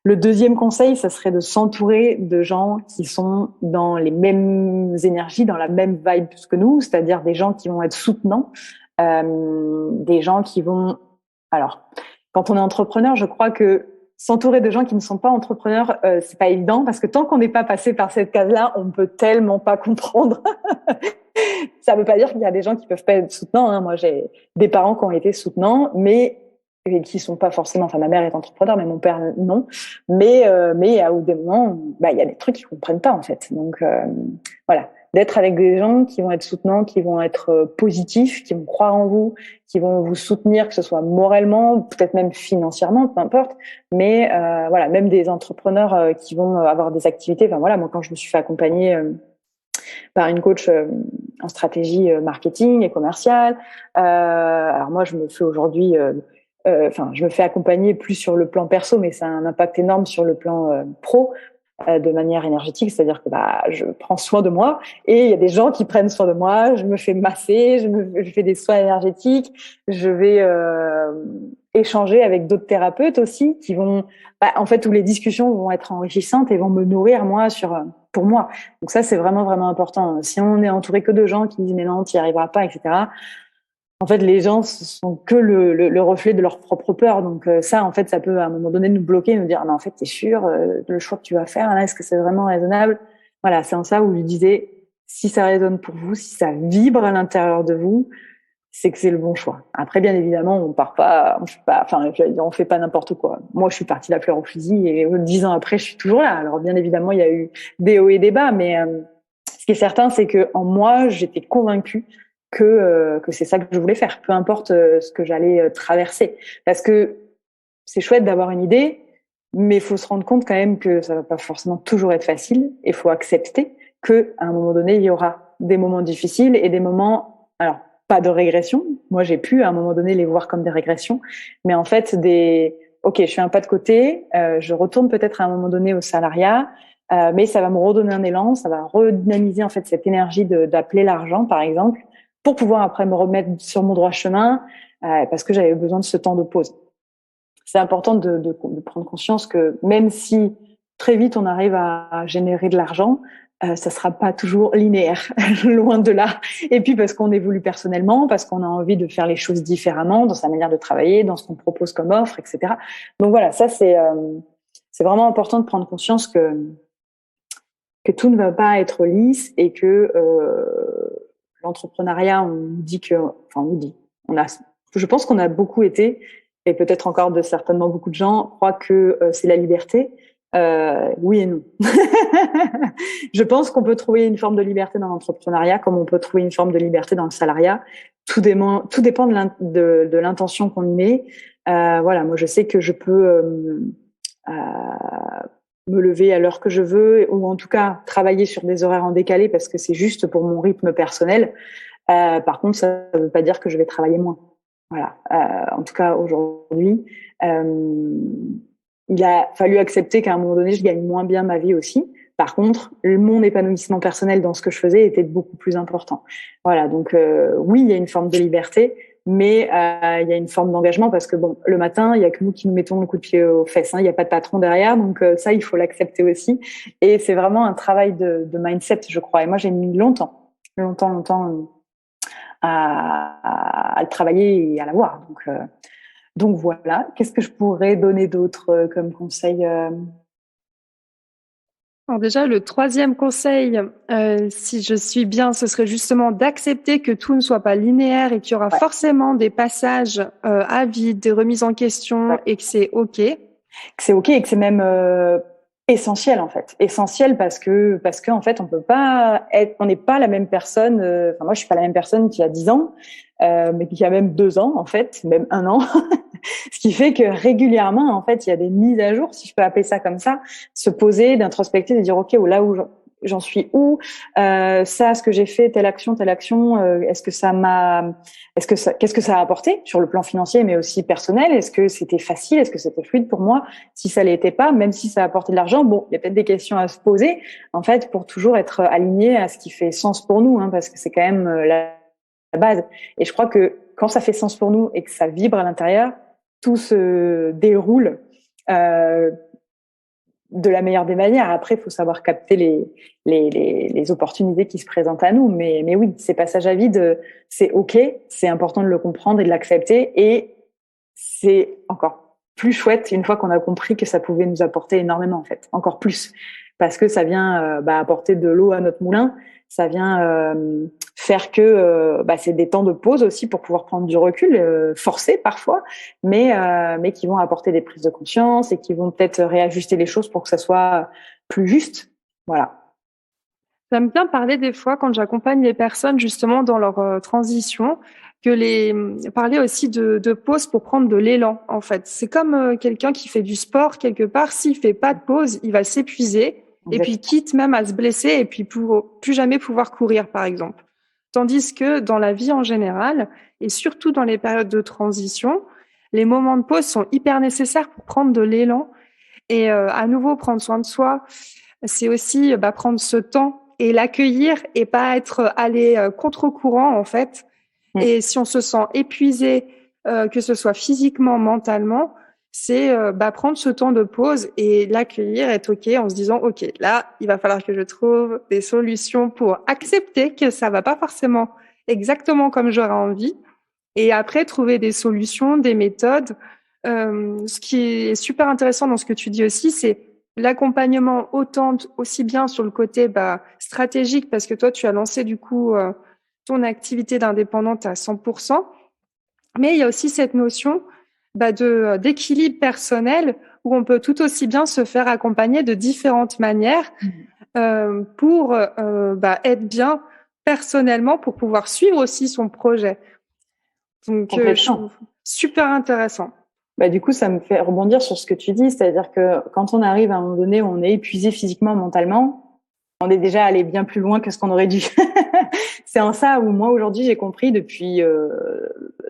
Le deuxième conseil, ça serait de s'entourer de gens qui sont dans les mêmes énergies, dans la même vibe que nous, c'est-à-dire des gens qui vont être soutenants, des gens qui vont... Alors, quand on est entrepreneur, je crois que s'entourer de gens qui ne sont pas entrepreneurs, c'est pas évident, parce que tant qu'on n'est pas passé par cette case-là, on ne peut tellement pas comprendre. Ça ne veut pas dire qu'il y a des gens qui peuvent pas être soutenants, hein. Moi, j'ai des parents qui ont été soutenants, mais et qui sont pas forcément. Enfin, ma mère est entrepreneur, mais mon père non. Mais à des moments, il y a des trucs qu'ils comprennent pas, en fait. Donc voilà, d'être avec des gens qui vont être soutenants, qui vont être positifs, qui vont croire en vous, qui vont vous soutenir, que ce soit moralement, peut-être même financièrement, peu importe. Mais voilà, même des entrepreneurs qui vont avoir des activités. Enfin voilà, moi quand je me suis fait accompagner par une coach en stratégie marketing et commerciale. Alors moi, je me fais aujourd'hui, je me fais accompagner plus sur le plan perso, mais ça a un impact énorme sur le plan pro, de manière énergétique, c'est-à-dire que je prends soin de moi et il y a des gens qui prennent soin de moi. Je me fais masser, je fais des soins énergétiques, je vais échanger avec d'autres thérapeutes aussi qui vont, en fait, où les discussions vont être enrichissantes et vont me nourrir moi pour moi. Donc ça, c'est vraiment, vraiment important. Si on est entouré que de gens qui disent mais non, tu n'y arriveras pas, etc. En fait, les gens sont que le reflet de leur propre peur. Donc ça, en fait, ça peut à un moment donné nous bloquer, nous dire mais en fait, t'es sûr le choix que tu vas faire là, est-ce que c'est vraiment raisonnable? Voilà, c'est en ça où je disais si ça résonne pour vous, si ça vibre à l'intérieur de vous, c'est que c'est le bon choix. Après, bien évidemment, on fait pas n'importe quoi. Moi, je suis partie la fleur au fusil et 10 ans après, je suis toujours là. Alors, bien évidemment, il y a eu des hauts et des bas, mais ce qui est certain, c'est que en moi, j'étais convaincue que c'est ça que je voulais faire, peu importe ce que j'allais traverser. Parce que c'est chouette d'avoir une idée, mais il faut se rendre compte quand même que ça va pas forcément toujours être facile. Il faut accepter que à un moment donné, il y aura des moments difficiles et des moments, alors pas de régression. Moi, j'ai pu à un moment donné les voir comme des régressions, mais en fait ok, je fais un pas de côté, je retourne peut-être à un moment donné au salariat. Mais ça va me redonner un élan, ça va redynamiser en fait cette énergie d'appeler l'argent, par exemple, pour pouvoir après me remettre sur mon droit chemin, parce que j'avais besoin de ce temps de pause. C'est important de prendre conscience que même si très vite on arrive à générer de l'argent, ça sera pas toujours linéaire, loin de là. Et puis parce qu'on évolue personnellement, parce qu'on a envie de faire les choses différemment dans sa manière de travailler, dans ce qu'on propose comme offre, etc. Donc voilà, ça c'est vraiment important de prendre conscience que tout ne va pas être lisse et que l'entrepreneuriat, je pense qu'on a beaucoup été, et peut-être encore certainement beaucoup de gens croient que c'est la liberté. Oui et non. Je pense qu'on peut trouver une forme de liberté dans l'entrepreneuriat comme on peut trouver une forme de liberté dans le salariat. Tout dépend de l'intention qu'on y met. Voilà, moi je sais que je peux me lever à l'heure que je veux, ou en tout cas travailler sur des horaires en décalé parce que c'est juste pour mon rythme personnel. Par contre, ça ne veut pas dire que je vais travailler moins. Voilà. En tout cas, aujourd'hui, il a fallu accepter qu'à un moment donné, je gagne moins bien ma vie aussi. Par contre, mon épanouissement personnel dans ce que je faisais était beaucoup plus important. Voilà. Donc, oui, il y a une forme de liberté, mais il y a une forme d'engagement parce que bon, le matin, il y a que nous qui nous mettons le coup de pied aux fesses. Il y a pas de patron derrière, donc ça, il faut l'accepter aussi. Et c'est vraiment un travail de mindset, je crois. Et moi, j'ai mis longtemps à le travailler et à l'avoir. Donc voilà, qu'est-ce que je pourrais donner d'autre comme conseil Alors déjà, le troisième conseil, si je suis bien, ce serait justement d'accepter que tout ne soit pas linéaire et qu'il y aura Ouais, forcément des passages à vide, des remises en question ouais. et que c'est OK. Que c'est ok et que c'est même essentiel en fait. Essentiel parce que en fait on n'est pas la même personne. Enfin moi je suis pas la même personne qu'il y a 10 ans, mais qu'il y a même 2 ans en fait, même 1 an. Ce qui fait que régulièrement en fait il y a des mises à jour, si je peux appeler ça comme ça, se poser, d'introspecter, de dire ok là où j'en suis où, ça, ce que j'ai fait, telle action, qu'est-ce que ça a apporté sur le plan financier, mais aussi personnel? Est-ce que c'était facile? Est-ce que c'était fluide pour moi? Si ça l'était pas, même si ça a apporté de l'argent, bon, il y a peut-être des questions à se poser, en fait, pour toujours être aligné à ce qui fait sens pour nous, hein, parce que c'est quand même la base. Et je crois que quand ça fait sens pour nous et que ça vibre à l'intérieur, tout se déroule de la meilleure des manières. Après, il faut savoir capter les opportunités qui se présentent à nous. Mais oui, ces passages à vide, c'est OK, c'est important de le comprendre et de l'accepter. Et c'est encore plus chouette une fois qu'on a compris que ça pouvait nous apporter énormément, en fait, encore plus. Parce que ça vient apporter de l'eau à notre moulin, ça vient faire que c'est des temps de pause aussi pour pouvoir prendre du recul, forcé parfois, mais qui vont apporter des prises de conscience et qui vont peut-être réajuster les choses pour que ça soit plus juste. Voilà. J'aime bien parler des fois quand j'accompagne les personnes justement dans leur transition, parler aussi de pause pour prendre de l'élan en fait. C'est comme quelqu'un qui fait du sport quelque part, s'il fait pas de pause, il va s'épuiser et puis Exactement. quitte même à se blesser et puis pour plus jamais pouvoir courir par exemple. Tandis que dans la vie en général et surtout dans les périodes de transition, les moments de pause sont hyper nécessaires pour prendre de l'élan et à nouveau prendre soin de soi. C'est aussi prendre ce temps et l'accueillir et pas être allé contre-courant en fait. Mm. Et si on se sent épuisé, que ce soit physiquement, mentalement, c'est prendre ce temps de pause et l'accueillir, être OK en se disant OK, là, il va falloir que je trouve des solutions pour accepter que ça va pas forcément exactement comme j'aurais envie. Et après, trouver des solutions, des méthodes. Ce qui est super intéressant dans ce que tu dis aussi, c'est l'accompagnement aussi bien sur le côté stratégique, parce que toi, tu as lancé du coup ton activité d'indépendante à 100%, mais il y a aussi cette notion d'équilibre personnel où on peut tout aussi bien se faire accompagner de différentes manières pour être bien personnellement, pour pouvoir suivre aussi son projet. Donc, je Complètement. trouve super intéressant. Du coup, ça me fait rebondir sur ce que tu dis, c'est-à-dire que quand on arrive à un moment donné où on est épuisé physiquement, mentalement, on est déjà allé bien plus loin que ce qu'on aurait dû. C'est en ça où moi aujourd'hui j'ai compris depuis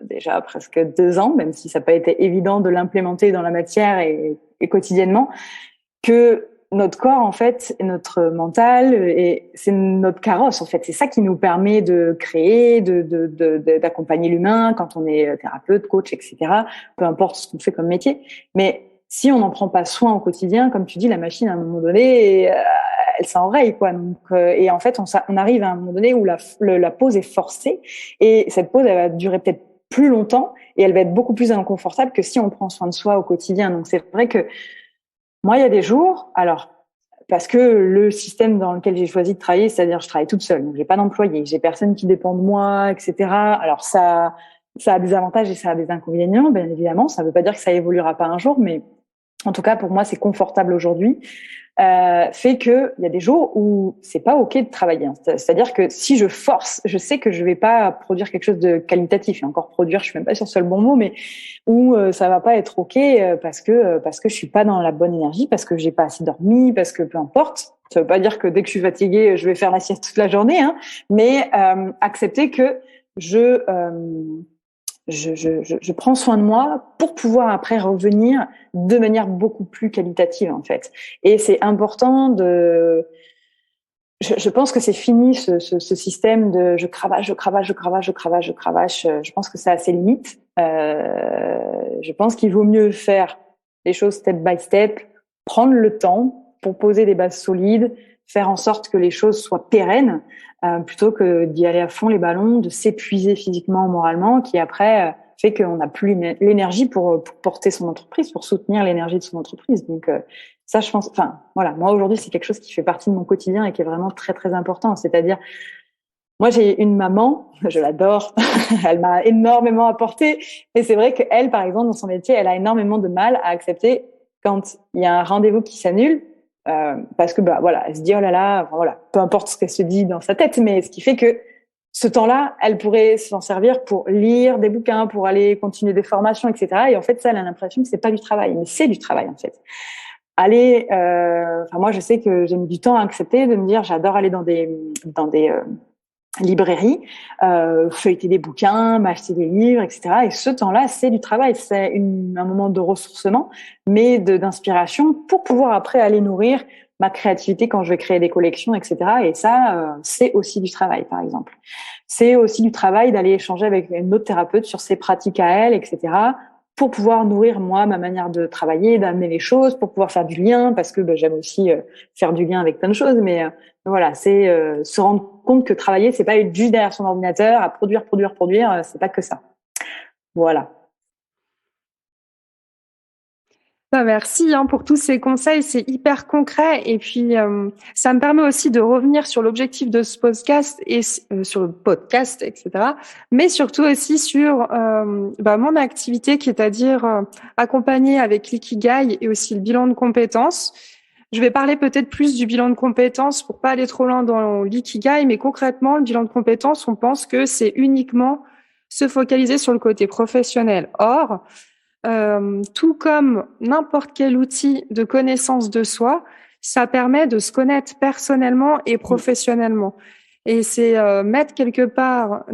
déjà presque 2 ans, même si ça n'a pas été évident de l'implémenter dans la matière et quotidiennement, que notre corps en fait, notre mental, et c'est notre carrosse en fait. C'est ça qui nous permet de créer, d'accompagner l'humain quand on est thérapeute, coach, etc. Peu importe ce qu'on fait comme métier, mais si on n'en prend pas soin au quotidien, comme tu dis, la machine à un moment donné, elle s'enraye quoi. Donc, et en fait, on arrive à un moment donné où la pause est forcée et cette pause elle va durer peut-être plus longtemps et elle va être beaucoup plus inconfortable que si on prend soin de soi au quotidien. Donc c'est vrai que moi, il y a des jours, alors parce que le système dans lequel j'ai choisi de travailler, c'est-à-dire je travaille toute seule, donc j'ai pas d'employé, j'ai personne qui dépend de moi, etc. Alors ça a des avantages et ça a des inconvénients, bien évidemment. Ça ne veut pas dire que ça évoluera pas un jour, mais en tout cas pour moi c'est confortable aujourd'hui. Fait que il y a des jours où c'est pas ok de travailler. C'est-à-dire que si je force, je sais que je vais pas produire quelque chose de qualitatif. Et encore produire, je suis même pas sûre que ce soit le bon mot, mais où ça va pas être ok parce que je suis pas dans la bonne énergie, parce que j'ai pas assez dormi, parce que peu importe. Ça veut pas dire que dès que je suis fatiguée, je vais faire la sieste toute la journée, hein, mais accepter que je prends soin de moi pour pouvoir après revenir de manière beaucoup plus qualitative en fait. Et c'est important de. Je pense que c'est fini ce système de je cravache, je cravache, je cravache, je cravache, je cravache. Je pense que ça a ses limites. Je pense qu'il vaut mieux faire les choses step by step, prendre le temps pour poser des bases solides, faire en sorte que les choses soient pérennes, plutôt que d'y aller à fond les ballons, de s'épuiser physiquement, moralement, qui après fait qu'on n'a plus l'énergie pour porter son entreprise, pour soutenir l'énergie de son entreprise. Donc ça, je pense, enfin voilà, moi aujourd'hui c'est quelque chose qui fait partie de mon quotidien et qui est vraiment très très important. C'est-à-dire, moi j'ai une maman, je l'adore, elle m'a énormément apporté, mais c'est vrai qu'elle, par exemple, dans son métier, elle a énormément de mal à accepter quand il y a un rendez-vous qui s'annule. Parce que voilà, elle se dit oh là là, enfin, voilà, peu importe ce qu'elle se dit dans sa tête, mais ce qui fait que ce temps-là, elle pourrait s'en servir pour lire des bouquins, pour aller continuer des formations, etc. Et en fait, ça, elle a l'impression que c'est pas du travail, mais c'est du travail en fait. Moi, je sais que j'ai mis du temps à accepter de me dire, j'adore aller dans des librairie, feuilleter des bouquins, m'acheter des livres, etc. Et ce temps-là, c'est du travail, c'est un moment de ressourcement, mais d'inspiration pour pouvoir après aller nourrir ma créativité quand je vais créer des collections, etc. Et ça, c'est aussi du travail, par exemple. C'est aussi du travail d'aller échanger avec une autre thérapeute sur ses pratiques à elle, etc. pour pouvoir nourrir, moi, ma manière de travailler, d'amener les choses, pour pouvoir faire du lien, parce que j'aime aussi faire du lien avec plein de choses, mais voilà, c'est se rendre compte que travailler, c'est pas être juste derrière son ordinateur à produire, c'est pas que ça. Voilà. Merci pour tous ces conseils, c'est hyper concret et puis ça me permet aussi de revenir sur l'objectif de ce podcast et sur le podcast, etc. Mais surtout aussi sur mon activité, qui est à dire accompagner avec l'ikigai et aussi le bilan de compétences. Je vais parler peut-être plus du bilan de compétences pour pas aller trop loin dans l'ikigai, mais concrètement, le bilan de compétences, on pense que c'est uniquement se focaliser sur le côté professionnel. Or, tout comme n'importe quel outil de connaissance de soi, ça permet de se connaître personnellement et professionnellement. Et c'est mettre quelque part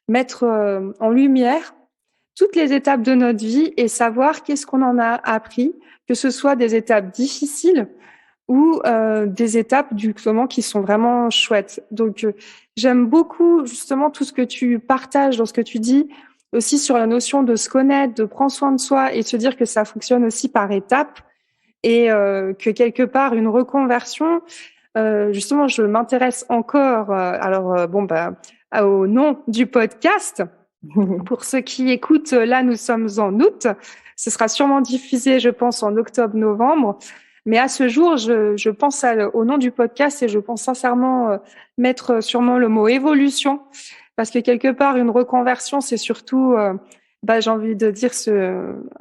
mettre en lumière toutes les étapes de notre vie et savoir qu'est-ce qu'on en a appris, que ce soit des étapes difficiles ou des étapes justement qui sont vraiment chouettes. Donc j'aime beaucoup justement tout ce que tu partages dans ce que tu dis, aussi sur la notion de se connaître, de prendre soin de soi et de se dire que ça fonctionne aussi par étapes et que quelque part une reconversion, justement je m'intéresse encore au nom du podcast. Pour ceux qui écoutent, là nous sommes en août, ce sera sûrement diffusé je pense en octobre-novembre, mais à ce jour je pense au nom du podcast et je pense sincèrement mettre sûrement le mot évolution. Parce que quelque part, une reconversion, c'est surtout, j'ai envie de dire,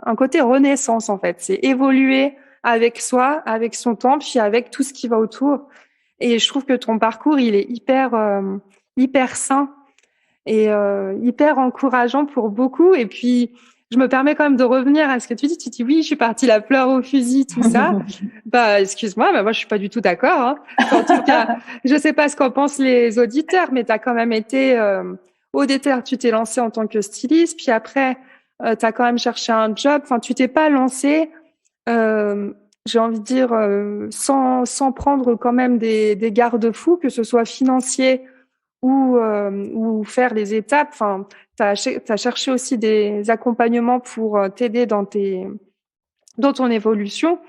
un côté renaissance, en fait. C'est évoluer avec soi, avec son temps, puis avec tout ce qui va autour. Et je trouve que ton parcours, il est hyper sain et hyper encourageant pour beaucoup. Et puis, je me permets quand même de revenir à ce que tu dis. Tu dis, oui, je suis partie la fleur au fusil, tout ça. Excuse-moi, moi, je suis pas du tout d'accord. Hein. En tout cas, je sais pas ce qu'en pensent les auditeurs, mais tu as quand même été, au départ, tu t'es lancée en tant que styliste, puis après, tu as quand même cherché un job. Enfin, tu t'es pas lancée, j'ai envie de dire, sans prendre quand même des garde-fous, que ce soit financier ou faire les étapes. Enfin, t'as cherché aussi des accompagnements pour t'aider dans ton évolution.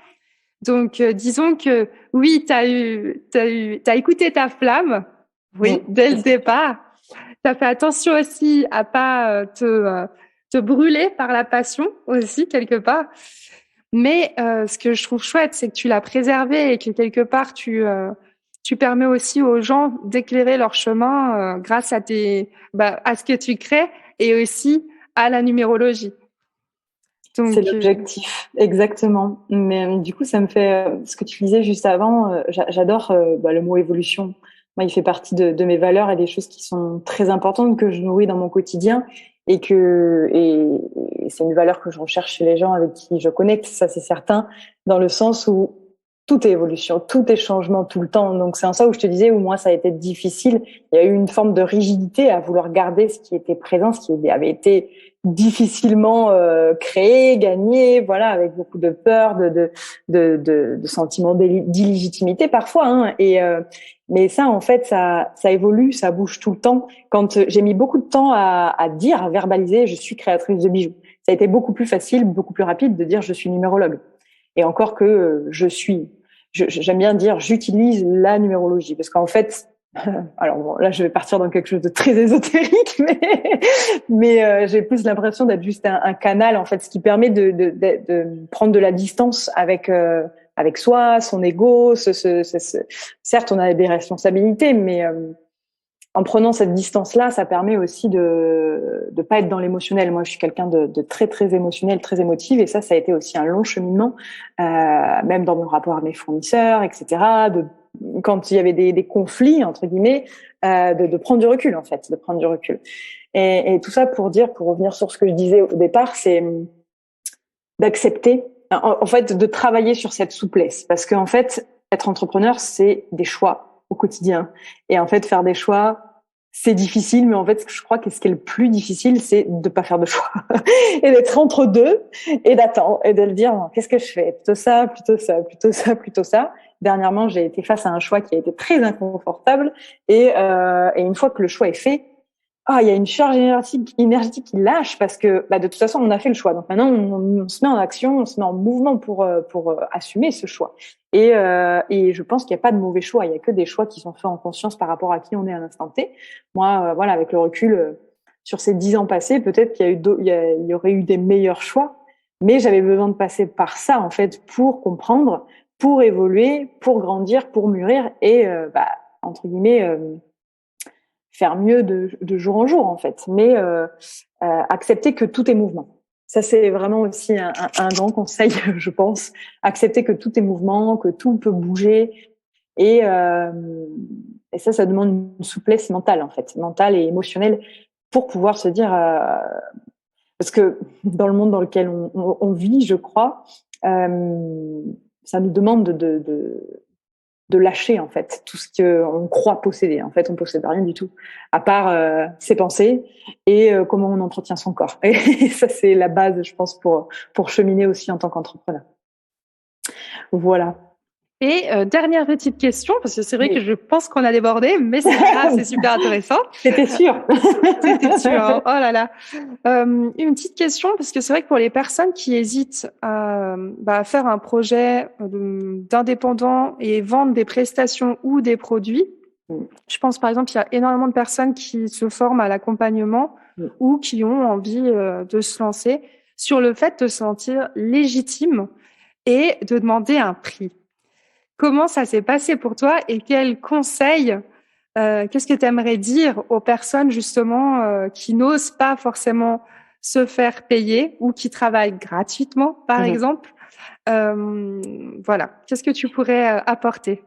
Donc, disons que oui, t'as écouté ta flamme, oui, dès le départ. T'as fait attention aussi à pas te brûler par la passion aussi quelque part. Mais ce que je trouve chouette, c'est que tu l'as préservé et que quelque part tu permets aussi aux gens d'éclairer leur chemin grâce à à ce que tu crées et aussi à la numérologie. Donc, c'est l'objectif, exactement. Mais du coup, ça me fait ce que tu disais juste avant. J'adore le mot évolution. Moi, il fait partie de mes valeurs et des choses qui sont très importantes que je nourris dans mon quotidien et c'est une valeur que je recherche chez les gens avec qui je connecte. Ça, c'est certain, dans le sens où tout est évolution, tout est changement tout le temps. Donc, c'est en ça où je te disais, où moi, ça a été difficile. Il y a eu une forme de rigidité à vouloir garder ce qui était présent, ce qui avait été difficilement créé, gagné, voilà, avec beaucoup de peur, de sentiments d'illégitimité parfois. Hein, mais ça, en fait, ça évolue, ça bouge tout le temps. Quand j'ai mis beaucoup de temps à dire, à verbaliser, je suis créatrice de bijoux. Ça a été beaucoup plus facile, beaucoup plus rapide de dire je suis numérologue. Et encore que j'aime bien dire j'utilise la numérologie parce qu'en fait Alors bon, là, je vais partir dans quelque chose de très ésotérique, mais j'ai plus l'impression d'être juste un canal, en fait, ce qui permet de prendre de la distance avec soi, son ego. Certes, on a des responsabilités, mais en prenant cette distance-là, ça permet aussi de pas être dans l'émotionnel. Moi, je suis quelqu'un de très très émotionnel, très émotive, et ça a été aussi un long cheminement, même dans mon rapport à mes fournisseurs, etc. Quand il y avait des conflits entre guillemets, de prendre du recul, en fait, de prendre du recul. Et tout ça pour revenir sur ce que je disais au départ, c'est d'accepter, en fait, de travailler sur cette souplesse, parce qu'en fait, être entrepreneur, c'est des choix au quotidien. Et en fait, faire des choix, c'est difficile, mais en fait, je crois que ce qui est le plus difficile, c'est de pas faire de choix et d'être entre deux et d'attendre et de le dire, qu'est-ce que je fais? Plutôt ça, plutôt ça, plutôt ça, plutôt ça. Dernièrement, j'ai été face à un choix qui a été très inconfortable et une fois que le choix est fait, il y a une charge énergétique qui lâche parce que de toute façon, on a fait le choix. Donc maintenant, on se met en action, on se met en mouvement pour assumer ce choix. Et je pense qu'il n'y a pas de mauvais choix. Il y a que des choix qui sont faits en conscience par rapport à qui on est à l'instant T. Moi, voilà, avec le recul sur ces 10 ans passés, peut-être il y aurait eu des meilleurs choix, mais j'avais besoin de passer par ça en fait pour comprendre, pour évoluer, pour grandir, pour mûrir et entre guillemets faire mieux de jour en jour, en fait. Mais accepter que tout est mouvement. Ça, c'est vraiment aussi un grand conseil, je pense. Accepter que tout est mouvement, que tout peut bouger. Et ça demande une souplesse mentale, en fait, mentale et émotionnelle, pour pouvoir se dire... parce que dans le monde dans lequel on vit, je crois, ça nous demande de lâcher, en fait, tout ce qu'on croit posséder. En fait, on possède rien du tout, à part ses pensées et comment on entretient son corps. Et ça, c'est la base, je pense, pour cheminer aussi en tant qu'entrepreneur. Voilà. Et dernière petite question, parce que c'est vrai que je pense qu'on a débordé, mais c'est pas grave, c'est super intéressant. C'était sûr. C'était sûr. Hein. Oh là là. Une petite question, parce que c'est vrai que pour les personnes qui hésitent à faire un projet d'indépendant et vendre des prestations ou des produits, je pense par exemple qu'il y a énormément de personnes qui se forment à l'accompagnement ou qui ont envie de se lancer sur le fait de se sentir légitime et de demander un prix. Comment ça s'est passé pour toi et quels conseils, qu'est-ce que tu aimerais dire aux personnes justement qui n'osent pas forcément se faire payer ou qui travaillent gratuitement, par exemple Voilà, qu'est-ce que tu pourrais apporter?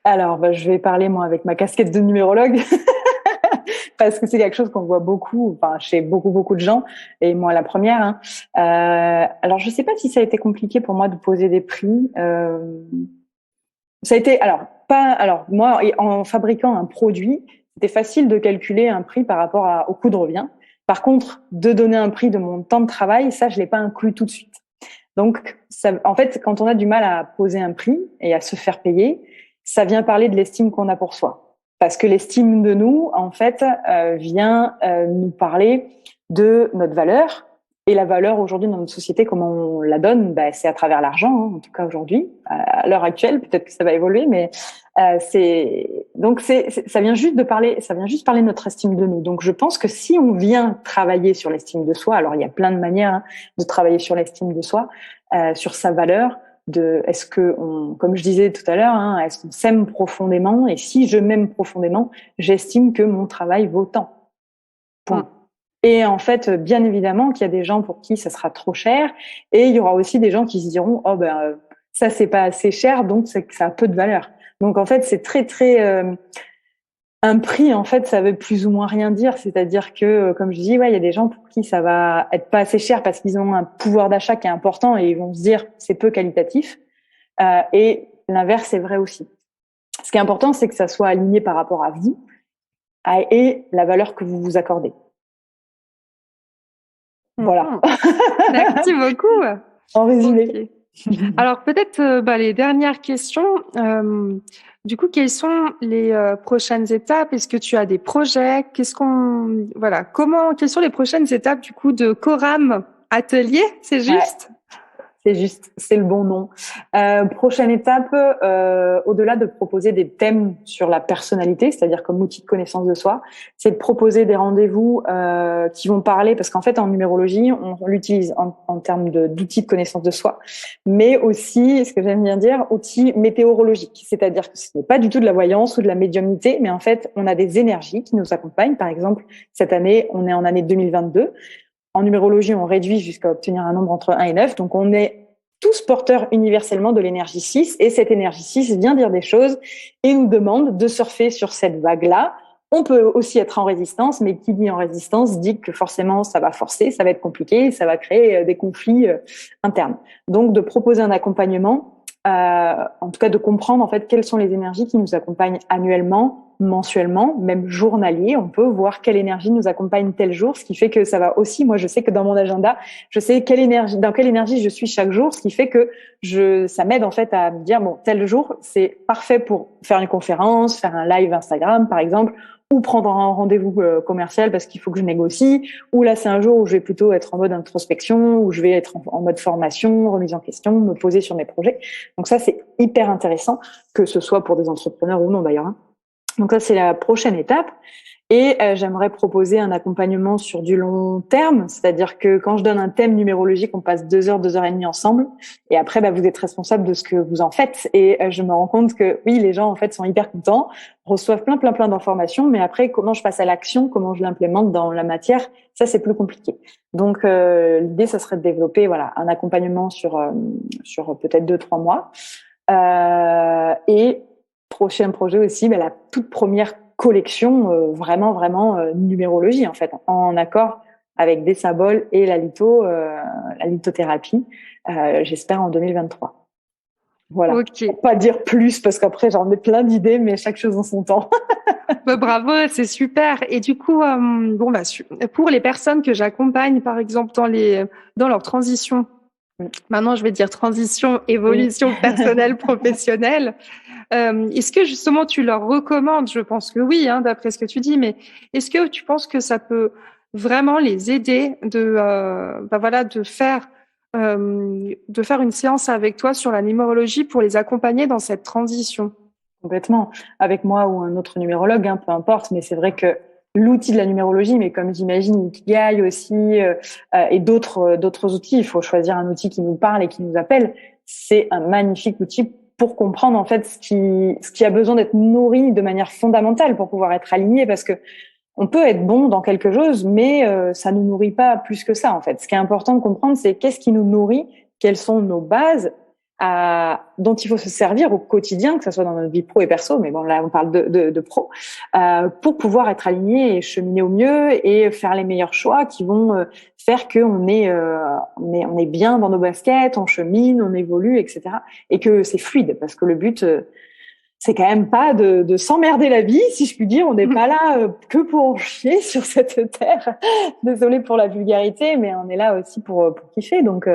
Alors, je vais parler moi avec ma casquette de numérologue parce que c'est quelque chose qu'on voit beaucoup, chez beaucoup de gens et moi la première. Alors, je sais pas si ça a été compliqué pour moi de poser des prix. Ça a été moi en fabriquant un produit, c'était facile de calculer un prix par rapport au coût de revient. Par contre, de donner un prix de mon temps de travail, ça je l'ai pas inclus tout de suite. Donc en fait, quand on a du mal à poser un prix et à se faire payer, ça vient parler de l'estime qu'on a pour soi. Parce que l'estime de nous, en fait, vient nous parler de notre valeur. Et la valeur aujourd'hui dans notre société, comment on la donne, c'est à travers l'argent, hein, en tout cas aujourd'hui, à l'heure actuelle. Peut-être que ça va évoluer, mais ça vient juste parler de notre estime de nous. Donc je pense que si on vient travailler sur l'estime de soi, alors il y a plein de manières de travailler sur l'estime de soi, sur sa valeur, est-ce que comme je disais tout à l'heure, est-ce qu'on s'aime profondément, et si je m'aime profondément, j'estime que mon travail vaut tant. Point. Et en fait, bien évidemment qu'il y a des gens pour qui ça sera trop cher, et il y aura aussi des gens qui se diront ça c'est pas assez cher, donc c'est que ça a peu de valeur. Donc en fait, c'est très un prix, en fait, ça veut plus ou moins rien dire. C'est-à-dire que, comme je dis, il y a des gens pour qui ça va être pas assez cher parce qu'ils ont un pouvoir d'achat qui est important et ils vont se dire c'est peu qualitatif. Et l'inverse est vrai aussi. Ce qui est important, c'est que ça soit aligné par rapport à vous et la valeur que vous vous accordez. Voilà. Merci beaucoup. En résumé. Okay. Alors peut-être les dernières questions. Du coup, quelles sont les prochaines étapes? Est-ce que tu as des projets? Quelles sont les prochaines étapes du coup de Coram Atelier? C'est juste? c'est le bon nom. Prochaine étape, au-delà de proposer des thèmes sur la personnalité, c'est-à-dire comme outil de connaissance de soi, c'est de proposer des rendez-vous qui vont parler, parce qu'en fait en numérologie, on l'utilise en termes d'outils de connaissance de soi, mais aussi, ce que j'aime bien dire, outils météorologiques, c'est-à-dire que ce n'est pas du tout de la voyance ou de la médiumnité, mais en fait on a des énergies qui nous accompagnent. Par exemple, cette année, on est en année 2022. En numérologie, on réduit jusqu'à obtenir un nombre entre 1 et 9. Donc, on est tous porteurs universellement de l'énergie 6. Et cette énergie 6 vient dire des choses et nous demande de surfer sur cette vague-là. On peut aussi être en résistance, mais qui dit en résistance dit que forcément, ça va forcer, ça va être compliqué, ça va créer des conflits internes. Donc, de proposer un accompagnement, en tout cas de comprendre en fait quelles sont les énergies qui nous accompagnent annuellement, mensuellement, même journalier, on peut voir quelle énergie nous accompagne tel jour, ce qui fait que ça va aussi, moi je sais que dans mon agenda, je sais dans quelle énergie je suis chaque jour, ce qui fait que ça m'aide en fait à me dire, bon, tel jour, c'est parfait pour faire une conférence, faire un live Instagram par exemple, ou prendre un rendez-vous commercial parce qu'il faut que je négocie, ou là c'est un jour où je vais plutôt être en mode introspection, où je vais être en mode formation, remise en question, me poser sur mes projets. Donc ça c'est hyper intéressant, que ce soit pour des entrepreneurs ou non d'ailleurs, hein. Donc ça, c'est la prochaine étape. Et j'aimerais proposer un accompagnement sur du long terme, c'est-à-dire que quand je donne un thème numérologique, on passe 2 heures, 2 heures et demie ensemble. Et après, vous êtes responsable de ce que vous en faites. Et je me rends compte que oui, les gens en fait sont hyper contents, reçoivent plein d'informations, mais après, comment je passe à l'action, comment je l'implémente dans la matière, ça c'est plus compliqué. Donc l'idée, ça serait de développer un accompagnement sur peut-être 2-3 mois. Et prochain projet aussi, la toute première collection vraiment numérologie en fait, en accord avec des symboles et la lithothérapie, j'espère en 2023. Voilà. Ok. Pas dire plus parce qu'après j'en ai plein d'idées, mais chaque chose en son temps. Bravo, c'est super. Et du coup, pour les personnes que j'accompagne, par exemple dans leur transition, maintenant je vais dire transition, évolution personnelle, professionnelle. Est-ce que justement tu leur recommandes? Je pense que oui, d'après ce que tu dis, mais est-ce que tu penses que ça peut vraiment les aider de faire une séance avec toi sur la numérologie pour les accompagner dans cette transition? Complètement. Avec moi ou un autre numérologue, peu importe, mais c'est vrai que l'outil de la numérologie, mais comme j'imagine Ikigai aussi et d'autres outils, il faut choisir un outil qui nous parle et qui nous appelle. C'est un magnifique outil pour comprendre en fait ce qui a besoin d'être nourri de manière fondamentale pour pouvoir être aligné, parce que on peut être bon dans quelque chose, mais ça nous nourrit pas plus que ça en fait. Ce qui est important de comprendre, c'est qu'est-ce qui nous nourrit, quelles sont nos bases dont il faut se servir au quotidien, que ce soit dans notre vie pro et perso, mais bon là on parle de pro, pour pouvoir être aligné et cheminer au mieux et faire les meilleurs choix qui vont faire que on est bien dans nos baskets, on chemine, on évolue, etc. Et que c'est fluide, parce que le but c'est quand même pas de s'emmerder la vie, si je puis dire. On n'est pas là que pour en chier sur cette terre. Désolée pour la vulgarité, mais on est là aussi pour kiffer. Donc,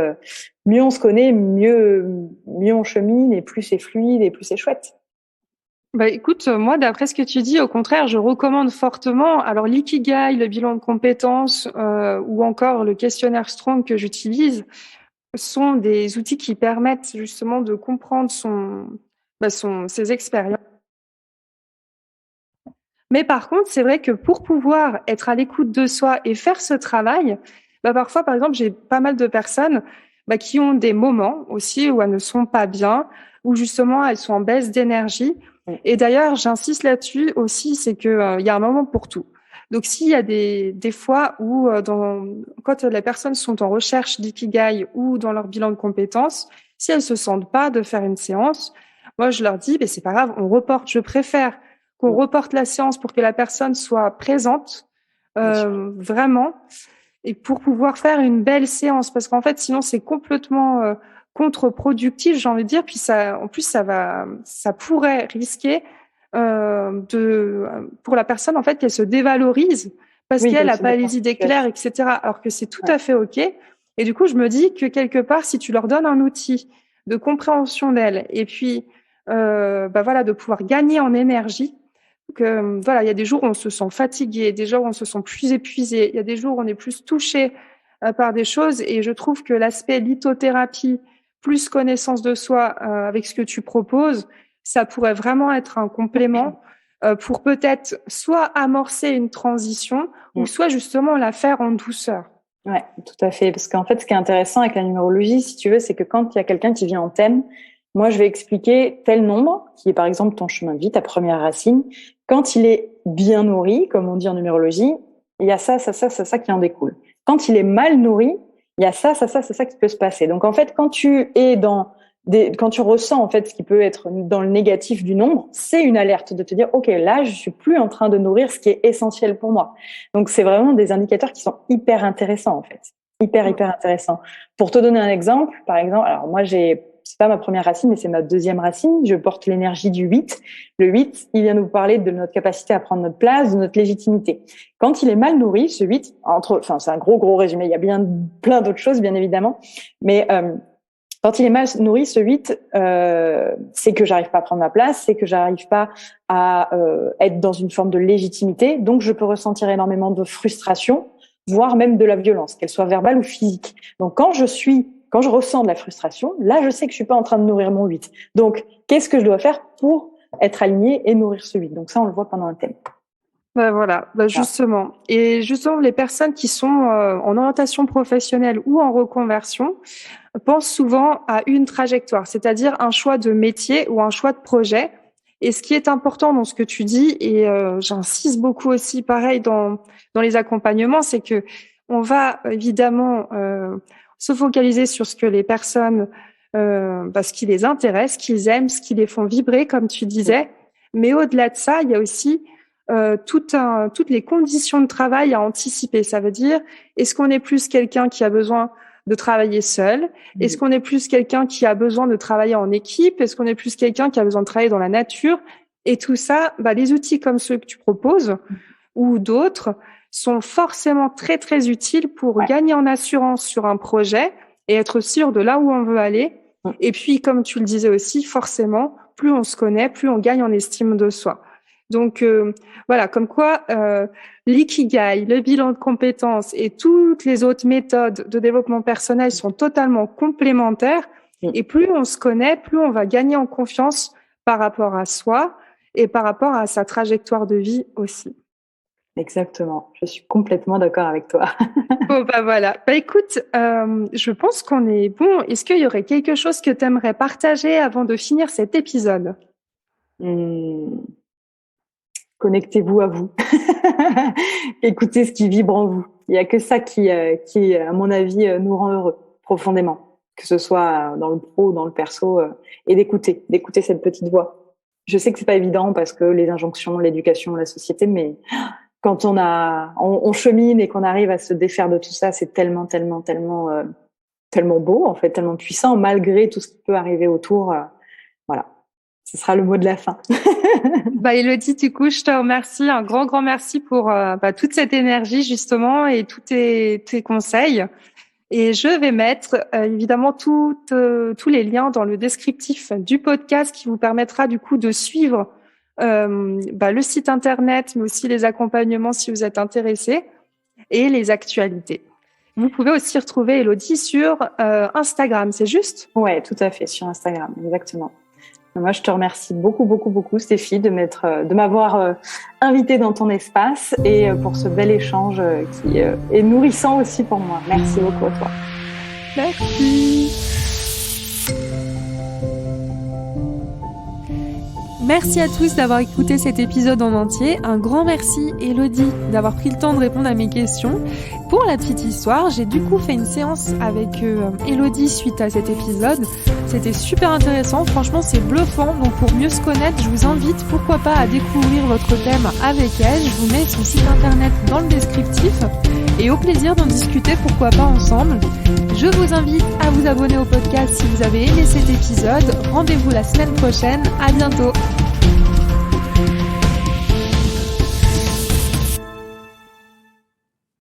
mieux on se connaît, mieux on chemine, et plus c'est fluide, et plus c'est chouette. Écoute, moi, d'après ce que tu dis, au contraire, je recommande fortement. Alors, l'ikigai, le bilan de compétences, ou encore le questionnaire Strong que j'utilise, sont des outils qui permettent justement de comprendre ses expériences. Mais par contre, c'est vrai que pour pouvoir être à l'écoute de soi et faire ce travail, parfois, par exemple, j'ai pas mal de personnes qui ont des moments aussi où elles ne sont pas bien, où justement elles sont en baisse d'énergie. Et d'ailleurs, j'insiste là-dessus aussi, c'est que il y a un moment pour tout. Donc, s'il y a des fois où, quand les personnes sont en recherche d'ikigai ou dans leur bilan de compétences, si elles se sentent pas de faire une séance, moi, je leur dis, c'est pas grave, on reporte. Je préfère qu'on reporte la séance pour que la personne soit présente, vraiment, et pour pouvoir faire une belle séance. Parce qu'en fait, sinon, c'est complètement contre-productif, j'ai envie de dire. Puis en plus, ça pourrait risquer pour la personne, en fait, qu'elle se dévalorise parce qu'elle n'a pas les idées claires, etc. Alors que c'est tout à fait OK. Et du coup, je me dis que quelque part, si tu leur donnes un outil de compréhension d'elle, et puis de pouvoir gagner en énergie, il y a des jours où on se sent fatigué, des jours où on se sent plus épuisé, il y a des jours où on est plus touché par des choses, et je trouve que l'aspect lithothérapie plus connaissance de soi avec ce que tu proposes, ça pourrait vraiment être un complément pour peut-être soit amorcer une transition ou soit justement la faire en douceur. Ouais, tout à fait. Parce qu'en fait, ce qui est intéressant avec la numérologie, si tu veux, c'est que quand il y a quelqu'un qui vient en thème, moi, je vais expliquer tel nombre, qui est par exemple ton chemin de vie, ta première racine. Quand il est bien nourri, comme on dit en numérologie, il y a ça qui en découle. Quand il est mal nourri, il y a ça qui peut se passer. Donc en fait, quand tu ressens en fait ce qui peut être dans le négatif du nombre, c'est une alerte de te dire ok, là je suis plus en train de nourrir ce qui est essentiel pour moi. Donc c'est vraiment des indicateurs qui sont hyper intéressants en fait, hyper intéressants. Pour te donner un exemple, par exemple, alors moi c'est pas ma première racine, mais c'est ma deuxième racine. Je porte l'énergie du 8. Le 8, il vient nous parler de notre capacité à prendre notre place, de notre légitimité. Quand il est mal nourri, ce 8, c'est un gros résumé. Il y a bien plein d'autres choses, bien évidemment. Mais quand il est mal nourri, ce 8, c'est que j'arrive pas à prendre ma place, c'est que j'arrive pas à être dans une forme de légitimité. Donc, je peux ressentir énormément de frustration, voire même de la violence, qu'elle soit verbale ou physique. Donc, quand je ressens de la frustration, là, je sais que je suis pas en train de nourrir mon 8. Donc, qu'est-ce que je dois faire pour être aligné et nourrir ce 8? Donc ça, on le voit pendant un thème. Voilà, justement. Et justement, les personnes qui sont en orientation professionnelle ou en reconversion pensent souvent à une trajectoire, c'est-à-dire un choix de métier ou un choix de projet. Et ce qui est important dans ce que tu dis, et j'insiste beaucoup aussi, pareil, dans les accompagnements, c'est que on va évidemment se focaliser sur ce que les personnes, ce qui les intéresse, ce qu'ils aiment, ce qui les font vibrer, comme tu disais. Mais au-delà de ça, il y a aussi toutes les conditions de travail à anticiper. Ça veut dire, est-ce qu'on est plus quelqu'un qui a besoin de travailler seul? Est-ce qu'on est plus quelqu'un qui a besoin de travailler en équipe? Est-ce qu'on est plus quelqu'un qui a besoin de travailler dans la nature? Et tout ça, les outils comme ceux que tu proposes ou d'autres sont forcément très, très utiles pour gagner en assurance sur un projet et être sûr de là où on veut aller. Et puis, comme tu le disais aussi, forcément, plus on se connaît, plus on gagne en estime de soi. Donc, voilà, comme quoi l'ikigai, le bilan de compétences et toutes les autres méthodes de développement personnel sont totalement complémentaires. Et plus on se connaît, plus on va gagner en confiance par rapport à soi et par rapport à sa trajectoire de vie aussi. Exactement, je suis complètement d'accord avec toi. Bon, voilà. Écoute, je pense qu'on est bon. Est-ce qu'il y aurait quelque chose que tu aimerais partager avant de finir cet épisode? Connectez-vous à vous. Écoutez ce qui vibre en vous. Il n'y a que ça qui, à mon avis, nous rend heureux profondément, que ce soit dans le pro ou dans le perso, et d'écouter cette petite voix. Je sais que c'est pas évident parce que les injonctions, l'éducation, la société, mais quand on chemine et qu'on arrive à se défaire de tout ça, c'est tellement beau, en fait, tellement puissant, malgré tout ce qui peut arriver autour. Voilà. Ce sera le mot de la fin. Élodie, du coup, je te remercie. Un grand merci pour toute cette énergie, justement, et tous tes conseils. Et je vais mettre, évidemment, tous les liens dans le descriptif du podcast qui vous permettra, du coup, de suivre le site internet, mais aussi les accompagnements si vous êtes intéressé, et les actualités. Vous pouvez aussi retrouver Elodie sur Instagram, c'est juste? Ouais, tout à fait, sur Instagram, exactement. Moi, je te remercie beaucoup, Stéphie, de m'avoir invitée dans ton espace et pour ce bel échange qui est nourrissant aussi pour moi. Merci beaucoup à toi. Merci. Merci à tous d'avoir écouté cet épisode en entier. Un grand merci, Elodie, d'avoir pris le temps de répondre à mes questions. Pour la petite histoire, j'ai du coup fait une séance avec Elodie suite à cet épisode. C'était super intéressant, franchement c'est bluffant. Donc pour mieux se connaître, je vous invite pourquoi pas à découvrir votre thème avec elle. Je vous mets son site internet dans le descriptif. Et au plaisir d'en discuter, pourquoi pas ensemble. Je vous invite à vous abonner au podcast si vous avez aimé cet épisode. Rendez-vous la semaine prochaine. À bientôt.